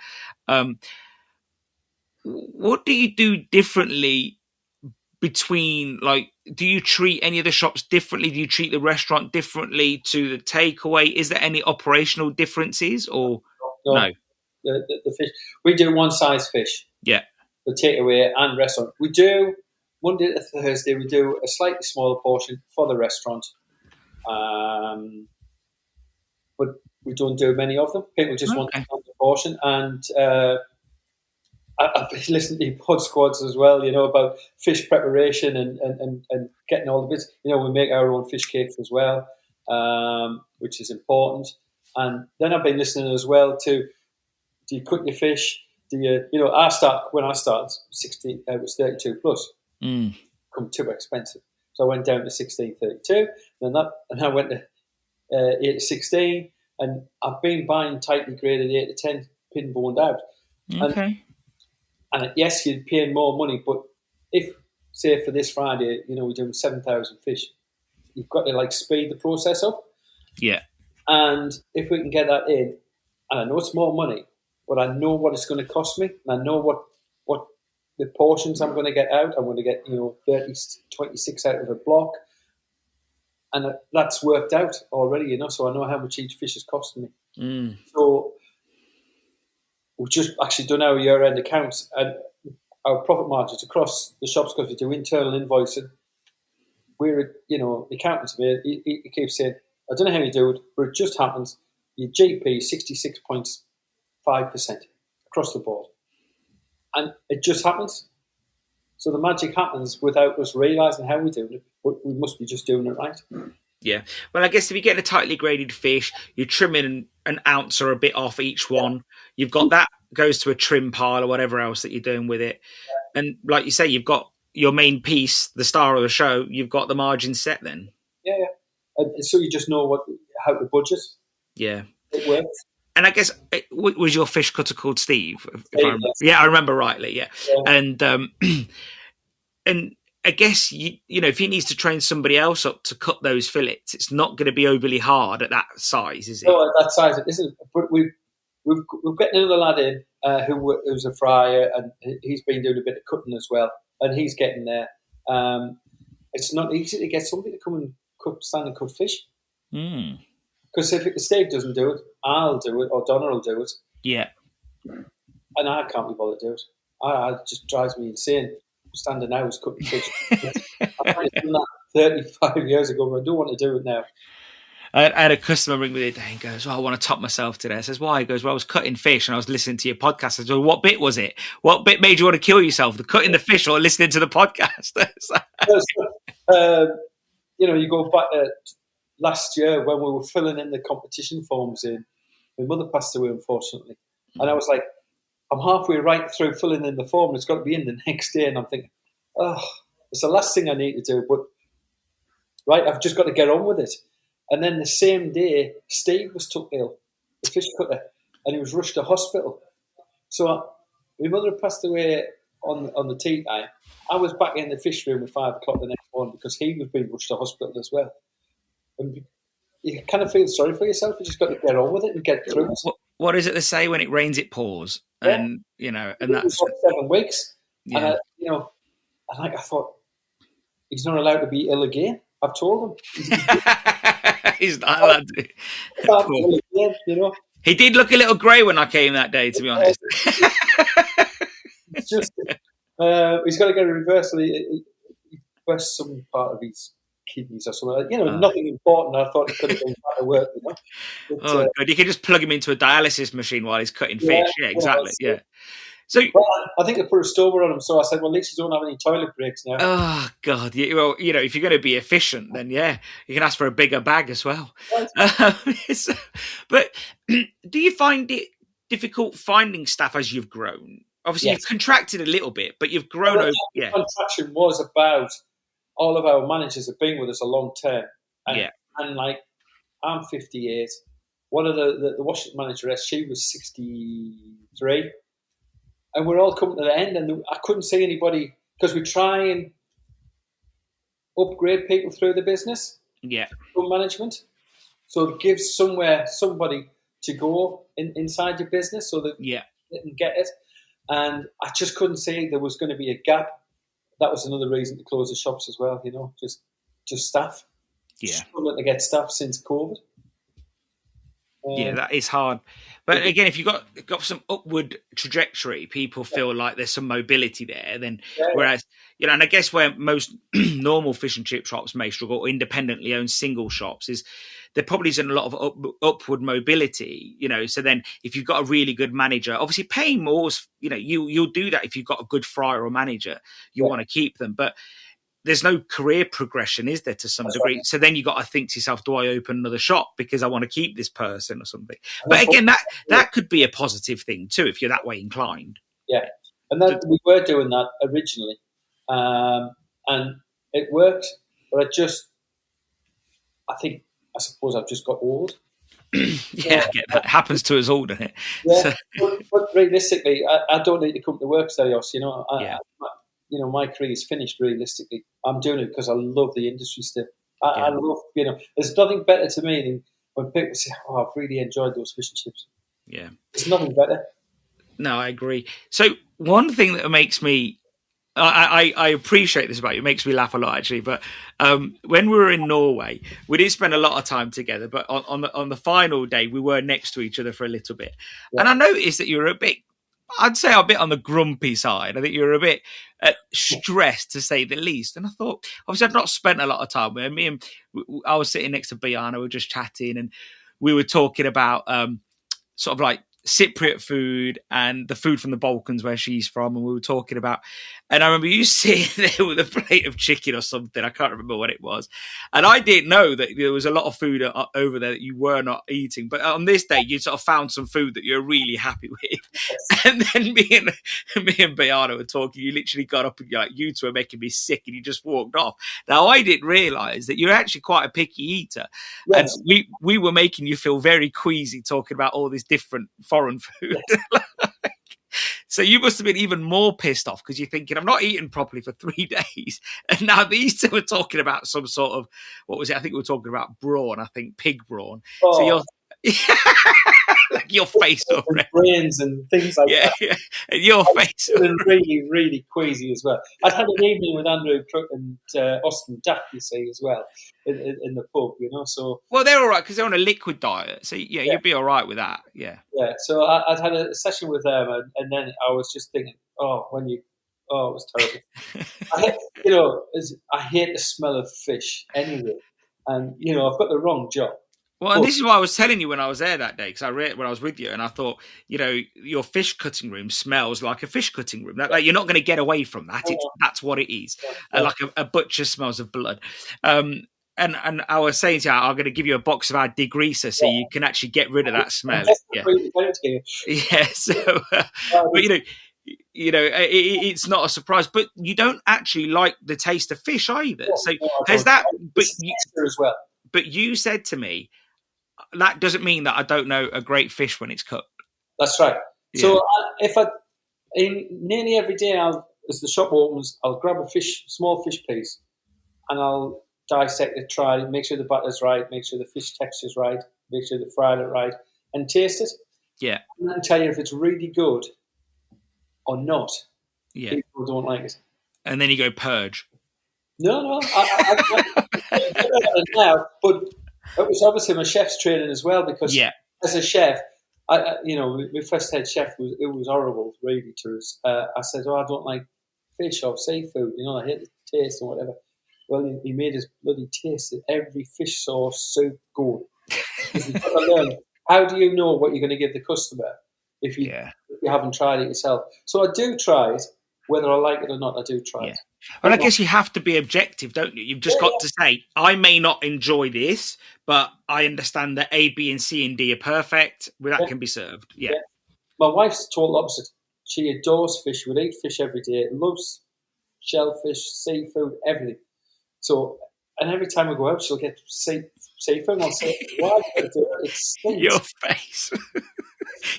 What do you do differently between, do you treat any of the shops differently? Do you treat the restaurant differently to the takeaway? Is there any operational differences or no? The fish, we do one size fish. Yeah. The takeaway and restaurant. We do Monday to Thursday. We do a slightly smaller portion for the restaurant, but we don't do many of them. People just want a portion, and I've been listening to pod squads as well, about fish preparation and getting all the bits. We make our own fish cakes as well, which is important. And then I've been listening as well to, do you cook your fish? Do you, when I started, 16, it was 32 plus. Become too expensive. So I went down to 16.32, and I went to 8 to 16, and I've been buying tightly graded 8 to 10 pin boned out. Okay. And yes, you're paying more money, but if, say, for this Friday, we're doing 7,000 fish, you've got to like speed the process up. Yeah. And if we can get that in, and I know it's more money, but I know what it's going to cost me, and I know what the portions I'm going to get out. I'm going to get 30, 26 out of a block, and that's worked out already. So I know how much each fish is costing me. So we've just actually done our year-end accounts, and our profit margins across the shops, because we do internal invoicing. We're, the accountant to me, he keeps saying, I don't know how you do it, but it just happens. Your GP 66.5% across the board. And it just happens. So the magic happens without us realising how we're doing it, but we must be just doing it right. Yeah. Well, I guess if you get a tightly graded fish, you're trimming an ounce or a bit off each one. You've got that goes to a trim pile or whatever else that you're doing with it. And like you say, you've got your main piece, the star of the show, you've got the margin set then. Yeah. And so you just know how to budget. Yeah. It works. And I guess, was your fish cutter called Steve? Steve, yeah, I remember rightly, yeah. And I guess, if he needs to train somebody else up to cut those fillets, it's not going to be overly hard at that size, is it? No, at that size it isn't. But we've got another lad in who's a fryer, and he's been doing a bit of cutting as well, and he's getting there. It's not easy to get somebody to come and stand and cut fish. Because if Steve doesn't do it, I'll do it, or Donna will do it. Yeah. And I can't be bothered to do it. It just drives me insane. Standing hours cutting fish. I might have done that 35 years ago, but I don't want to do it now. I had a customer ring me the other day and goes, I want to top myself today. I says, why? He goes, I was cutting fish and I was listening to your podcast. I said, well, what bit was it? What bit made you want to kill yourself? The cutting the fish or listening to the podcast? You go back last year when we were filling in the competition forms in. My mother passed away, unfortunately. And I was like, I'm halfway right through filling in the form. It's got to be in the next day. And I'm thinking, it's the last thing I need to do. But, right, I've just got to get on with it. And then the same day, Steve was took ill, the fish cutter, and he was rushed to hospital. So my mother passed away on the tea time. I was back in the fish room at 5 o'clock the next morning because he was being rushed to hospital as well. And you kind of feel sorry for yourself. You just got to get on with it and get through it. What is it they say? When it rains, it pours. Yeah. And, and that's 7 weeks. Yeah. And, I thought, he's not allowed to be ill again. I've told him. He's not allowed to. Ill again, He did look a little grey when I came that day, to be honest. It's just, he's got to get a reversal. He burst some part of his kidneys or something. Nothing important. I thought he could have been back to work. But, good. You can just plug him into a dialysis machine while he's cutting fish. Yeah, exactly. Yeah. So, I think they put a stover on him. So I said, well, at least you don't have any toilet breaks now. Oh God! Well, if you're going to be efficient, then you can ask for a bigger bag as well. But do you find it difficult finding staff as you've grown? Obviously, You've contracted a little bit, but you've grown over. The contraction was about all of our managers have been with us a long term, and like I'm 58. One of the Washington manageress, she was 63. And we're all coming to the end, and I couldn't see anybody because we try and upgrade people through the business, through management. So it gives somebody to go inside your business so that they can get it. And I just couldn't see there was going to be a gap. That was another reason to close the shops as well. Just staff. Struggling to get staff since COVID. That is hard. But again, if you've got some upward trajectory, people feel like there's some mobility there. Then, whereas and I guess where most normal fish and chip shops may struggle, or independently owned single shops, is there probably isn't a lot of upward mobility. So then, if you've got a really good manager, obviously paying more, you'll do that if you've got a good fryer or manager. You want to keep them, but there's no career progression, is there, to some degree? Right. So then you got to think to yourself, do I open another shop because I want to keep this person or something? But again, that could be a positive thing too, if you're that way inclined. Yeah. And then we were doing that originally. And it worked. But I suppose I've just got old. Yeah, I get that. It happens to us all, doesn't it? Yeah, So, but realistically, I don't need to come to work, Stelios. yeah, My career is finished. Realistically, I'm doing it because I love the industry still. I yeah, love, there's nothing better to me than when people say, "Oh, I've really enjoyed those fish and chips." yeah. There's nothing better. No, I agree. So one thing that makes me I appreciate this about you. It makes me laugh a lot, actually. But when we were in Norway, we did spend a lot of time together. But on the final day, we were next to each other for a little bit, Yeah, and I noticed that you were a bit. I'd say a bit on the grumpy side. I think you were a bit stressed, to say the least. And I thought, obviously, I've not spent a lot of time with him. I was sitting next to Biana, we were just chatting, and we were talking about sort of like Cypriot food and the food from the Balkans where she's from, and we were talking about. And I remember you sitting there with a plate of chicken or something. I can't remember what it was, and I didn't know that there was a lot of food over there that you were not eating. But on this day, you sort of found some food that you're really happy with. And then me and Bayana were talking. You literally got up and you're like, "You two are making me sick," and you just walked off. Now I didn't realise that you're actually quite a picky eater, and yes, we were making you feel very queasy talking about all this different foreign food. yes. So you must have been even more pissed off because you're thinking, I'm not eating properly for 3 days. And now these two are talking about some sort of, what was it? I think we were talking about brawn, I think pig brawn. So Oh, you're, like your face and already. brains and things like Yeah, that. yeah. And your I was face. feeling really, really queasy as well. I'd had an evening with Andrew Crook and Austin Duck, you see, as well, in the pub, So Well, they're all right because they're on a liquid diet. So yeah, yeah, you'd be all right with that. Yeah. yeah. So I'd had a session with them, and then I was just thinking, oh, it was terrible. I hate, I hate the smell of fish anyway, and I've got the wrong job. Well, and But this is what I was telling you when I was there that day, because I read when I was with you, and I thought, your fish cutting room smells like a fish cutting room. Like you're not going to get away from that. That's what it is. Like a butcher smells of blood. And I was saying to you, I'm going to give you a box of our degreaser so you can actually get rid of that smell. Yeah, yeah. So, but it's not a surprise. But you don't actually like the taste of fish either. So has that? But as well. But you said to me, that doesn't mean that I don't know a great fish when it's cooked. That's right. Yeah. So nearly every day, as the shop opens, I'll grab a small fish piece, and I'll dissect it, try, make sure the butter's right, make sure the fish texture's right, make sure the fried it right, and taste it. Yeah. And then tell you if it's really good or not. Yeah. People don't like it. And then you go purge. No, I now, but it was obviously my chef's training as well, because as a chef, my first head chef was horrible, really, to us. I said, I don't like fish or seafood, I hate the taste and whatever. Well, he made us bloody taste every fish sauce soup good. Because you've got to learn, how do you know what you're going to give the customer if you haven't tried it yourself? So I do try it, whether I like it or not, I do try it. Well, I guess you have to be objective, don't you? You've just got to say, I may not enjoy this, but I understand that A, B, and C and D are perfect. Well, that can be served. Yeah. My wife's total opposite. She adores fish, would eat fish every day, loves shellfish, seafood, everything. So, and every time we go out, she'll get seafood, and I'll say, why do you do it? It stinks. Your face.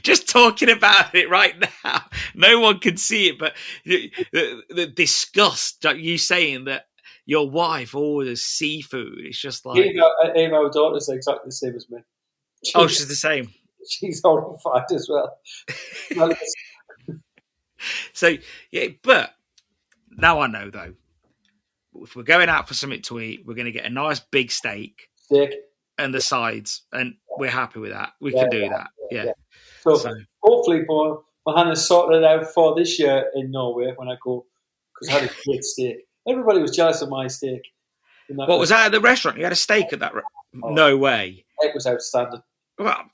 Just talking about it right now, no one can see it, but the disgust, like you saying that your wife orders seafood, it's just like... Eva, our daughter's exactly the same as me. She's the same. She's horrified as well. So, yeah, but now I know, though, if we're going out for something to eat, we're going to get a nice big steak and the sides, and we're happy with that. We can do that. Yeah. So hopefully, Hannah's sorted it out for this year in Norway when I go, because I had a great steak. Everybody was jealous of my steak. What was that at the restaurant? You had a steak at that? No way. It was outstanding. Well,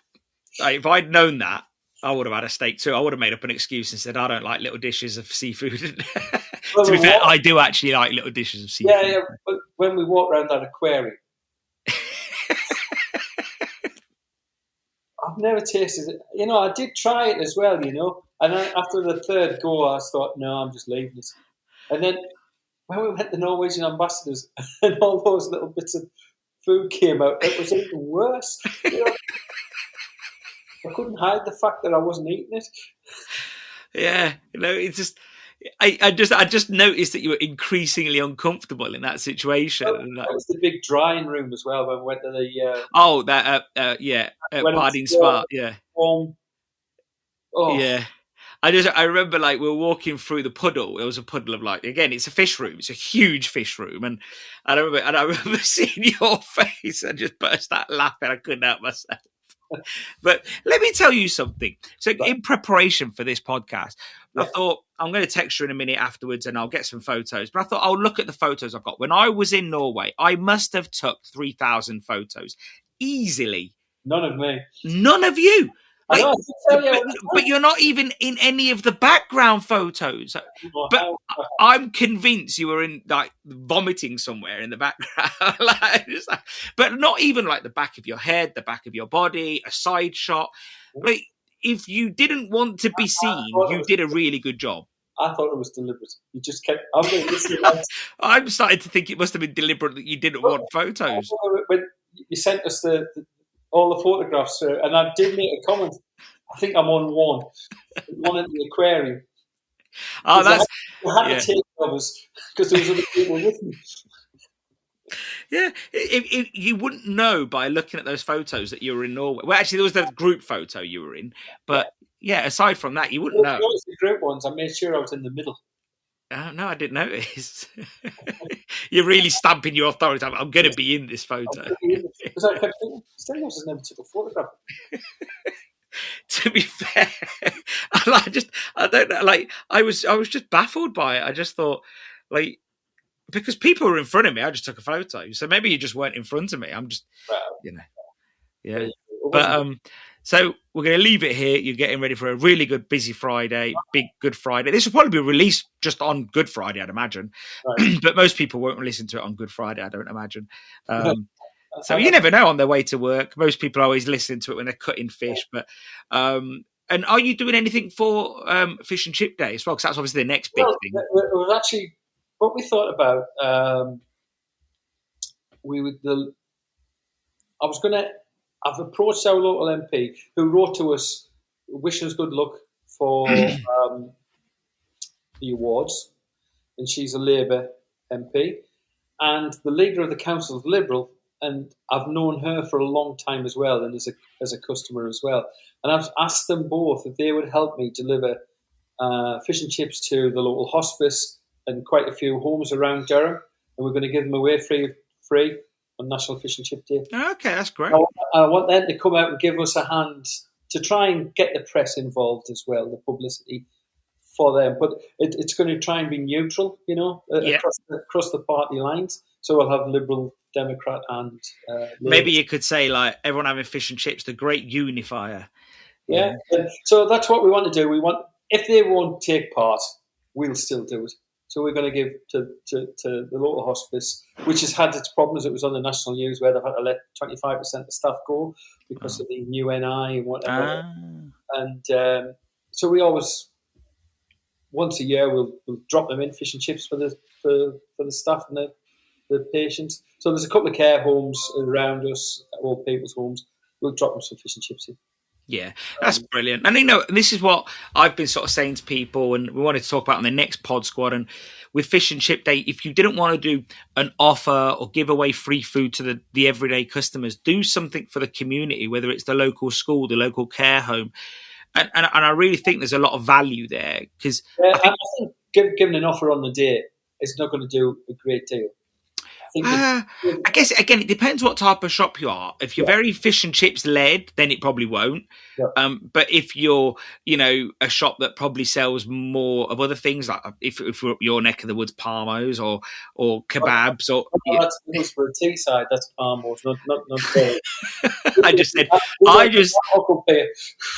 if I'd known that, I would have had a steak too. I would have made up an excuse and said, I don't like little dishes of seafood. To be fair, I do actually like little dishes of seafood. Yeah, but when we walk around that aquarium, I've never tasted it. I did try it as well, and after the third go, I thought, no, I'm just leaving it. And then when we went to Norwegian ambassadors and all those little bits of food came out, it was even worse. I couldn't hide the fact that I wasn't eating it. Yeah, it's just. I just noticed that you were increasingly uncomfortable in that situation. Well, And that was the big drying room as well when we went to at Bardeen Spa, yeah. warm. Oh, Yeah. I remember like we were walking through the puddle. There was a puddle of like, again, it's a fish room. It's a huge fish room. And I remember seeing your face. I just burst out laughing. I couldn't help myself. But let me tell you something. So in preparation for this podcast, I thought I'm going to text you in a minute afterwards and I'll get some photos. But I thought I'll look at the photos I've got. When I was in Norway, I must have took 3,000 photos easily. none of me. None of you. I know, but you're not even in any of the background photos. But I'm convinced you were in like vomiting somewhere in the background. But not even like the back of your head, the back of your body, a side shot. Like if you didn't want to be seen, you did a really good job. I thought it was deliberate. You just kept. I'm starting to think it must have been deliberate that you didn't want photos. When you sent us all the photographs, and I did make a comment. I think I'm on one in the aquarium. Oh, that's. I had to take others because there was other people with me. Yeah, if you wouldn't know by looking at those photos that you were in Norway. Well, actually, there was the group photo you were in, but yeah, aside from that, you wouldn't know. The group ones, I made sure I was in the middle. No, I didn't notice. You're really stamping your authority. I'm going to be in this photo. Because I kept thinking, Stelios has never took a photograph. To be fair, I don't know. Like, I was just baffled by it. I just thought, like, because people were in front of me, I just took a photo. So maybe you just weren't in front of me. I'm just, yeah. But so we're going to leave it here. You're getting ready for a really good, busy Friday, big Good Friday. This will probably be released just on Good Friday, I'd imagine. Right. But most people won't listen to it on Good Friday, I don't imagine. So you never know on their way to work. Most people always listen to it when they're cutting fish. But and are you doing anything for Fish and Chip Day as well? Because that's obviously the next big thing. It was actually what we thought about. I've approached our local MP who wrote to us wishing us good luck for the awards, and she's a Labour MP, and the leader of the council is Liberal, and I've known her for a long time as well, and as a customer as well, and I've asked them both if they would help me deliver fish and chips to the local hospice and quite a few homes around Durham, and we're going to give them away free on National Fish and Chip Day. Okay, that's great. I want them to come out and give us a hand to try and get the press involved as well, the publicity for them. But it's going to try and be neutral, across the party lines. So we'll have Liberal, Democrat, and maybe you could say like everyone having fish and chips, the great unifier. Yeah. So that's what we want to do. We want, if they won't take part, we'll still do it. So we're going to give to the local hospice, which has had its problems. It was on the national news where they've had to let 25% of staff go because of the new NI and whatever. And so we always, once a year, we'll drop them in fish and chips for the staff and the patients. So there's a couple of care homes around us, old people's homes. We'll drop them some fish and chips in. Yeah, that's brilliant. And this is what I've been sort of saying to people, and we wanted to talk about on the next Pod Squad. And with Fish and Chip Day, if you didn't want to do an offer or give away free food to the everyday customers, do something for the community, whether it's the local school, the local care home. And I really think there's a lot of value there because I think giving an offer on the day is not going to do a great deal. I guess, again, it depends what type of shop you are. If you're very fish and chips led, then it probably won't. Yeah. But if you're, a shop that probably sells more of other things, like if you're up your neck of the woods, Parmos or kebabs or... That's for a tea side, that's Parmos, not I just said...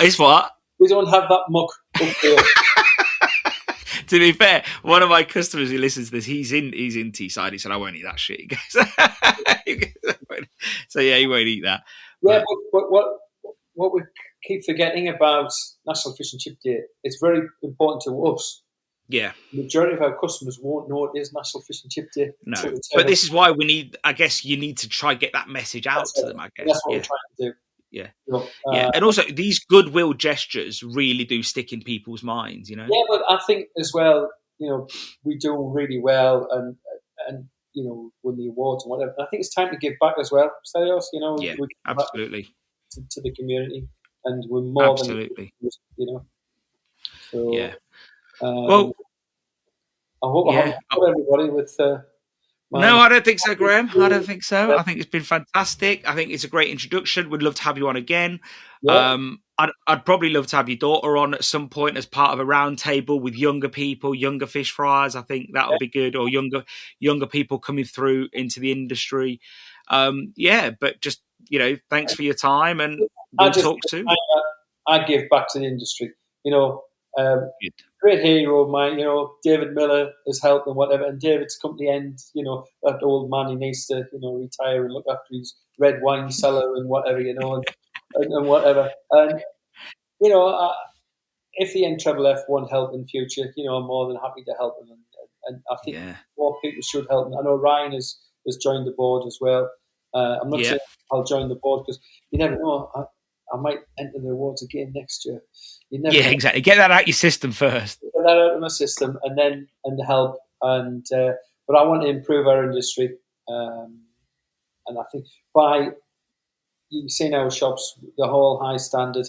It's what? We don't have that muck up there. To be fair, one of my customers who listens to this, he's in Teesside. He said, "I won't eat that shit." So yeah, he won't eat that. Yeah, but what we keep forgetting about National Fish and Chip Day, it's very important to us. Yeah, the majority of our customers won't know it is National Fish and Chip Day. No, but this is why we need. I guess you need to try get that message out to them. I guess that's what we're trying to do. Yeah. You know, Yeah. And also these goodwill gestures really do stick in people's minds, you know? yeah, but I think as well, we do really well and win the awards and whatever. I think it's time to give back as well, Stelios. Yeah, We give back absolutely. to the community, and we're more than Absolutely. So Yeah. um, Well, I haven't yeah. got everybody with my. No, I don't think so, Graham. I don't think so. I think it's been fantastic. I think it's a great introduction. We'd love to have you on again. Yeah, I'd probably love to have your daughter on at some point as part of a round table with younger people, younger fish fryers. I think that would be good, or younger people coming through into the industry. But just thanks for your time, and I we'll just talk soon. I give back to the industry. Good. Great hero of mine. David Miller has helped and whatever. And David's company end. That old man, he needs to retire and look after his red wine cellar and whatever. And whatever. And if the NFF want help in future, I'm more than happy to help them. And I think Yeah. more people should help them. I know Ryan has joined the board as well. I'm not saying I'll join the board because you never know. I might enter the awards again next year. You never know. Exactly. Get that out your system first. Get that out of my system and help. But I want to improve our industry. And I think by you've seen our shops, the whole high standard,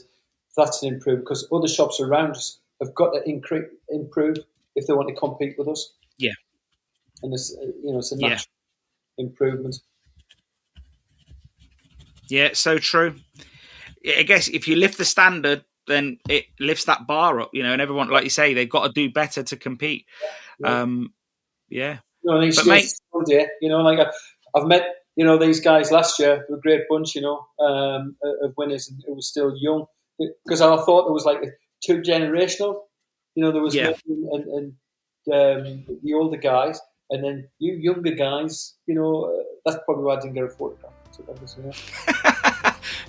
that's an improvement because other shops around us have got to improve if they want to compete with us. Yeah. And it's a natural improvement. Yeah, so true. I guess if you lift the standard, then it lifts that bar up, and everyone, like you say, they've got to do better to compete. Yeah. But mate, I've met these guys last year. They were a great bunch, of winners, and it was still young because I thought it was like too generational. There was me and the older guys, and then you younger guys. That's probably why I didn't get a photograph.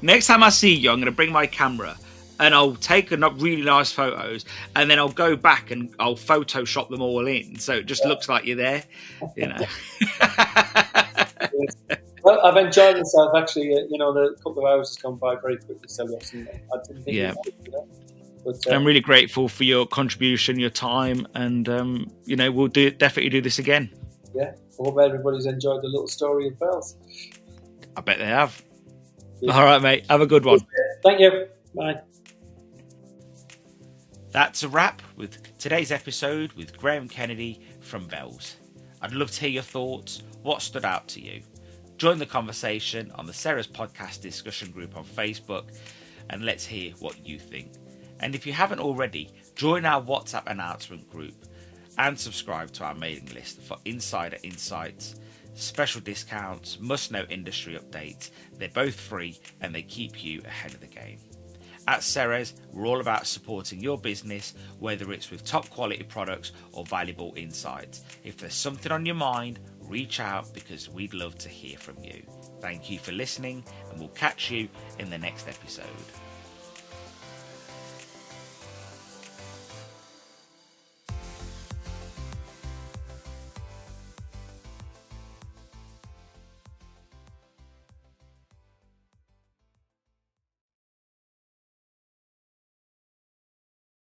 Next time I see you, I'm going to bring my camera and I'll take really nice photos, and then I'll go back and I'll Photoshop them all in, so it just looks like you're there. Well, I've enjoyed myself actually. The couple of hours has gone by very quickly. So I didn't think it would do that. But, I'm really grateful for your contribution, your time, and we'll definitely do this again. Yeah, I hope everybody's enjoyed the little story of Bells. I bet they have. Yeah. All right, mate. Have a good one. Thank you. Bye. That's a wrap with today's episode with Graham Kennedy from Bells. I'd love to hear your thoughts. What stood out to you? Join the conversation on the Ceres podcast discussion group on Facebook, and let's hear what you think. And if you haven't already, join our WhatsApp announcement group and subscribe to our mailing list for insider insights, special discounts, must-know industry updates. They're both free and they keep you ahead of the game. At Ceres, we're all about supporting your business, whether it's with top quality products or valuable insights. If there's something on your mind, reach out because we'd love to hear from you. Thank you for listening, and we'll catch you in the next episode.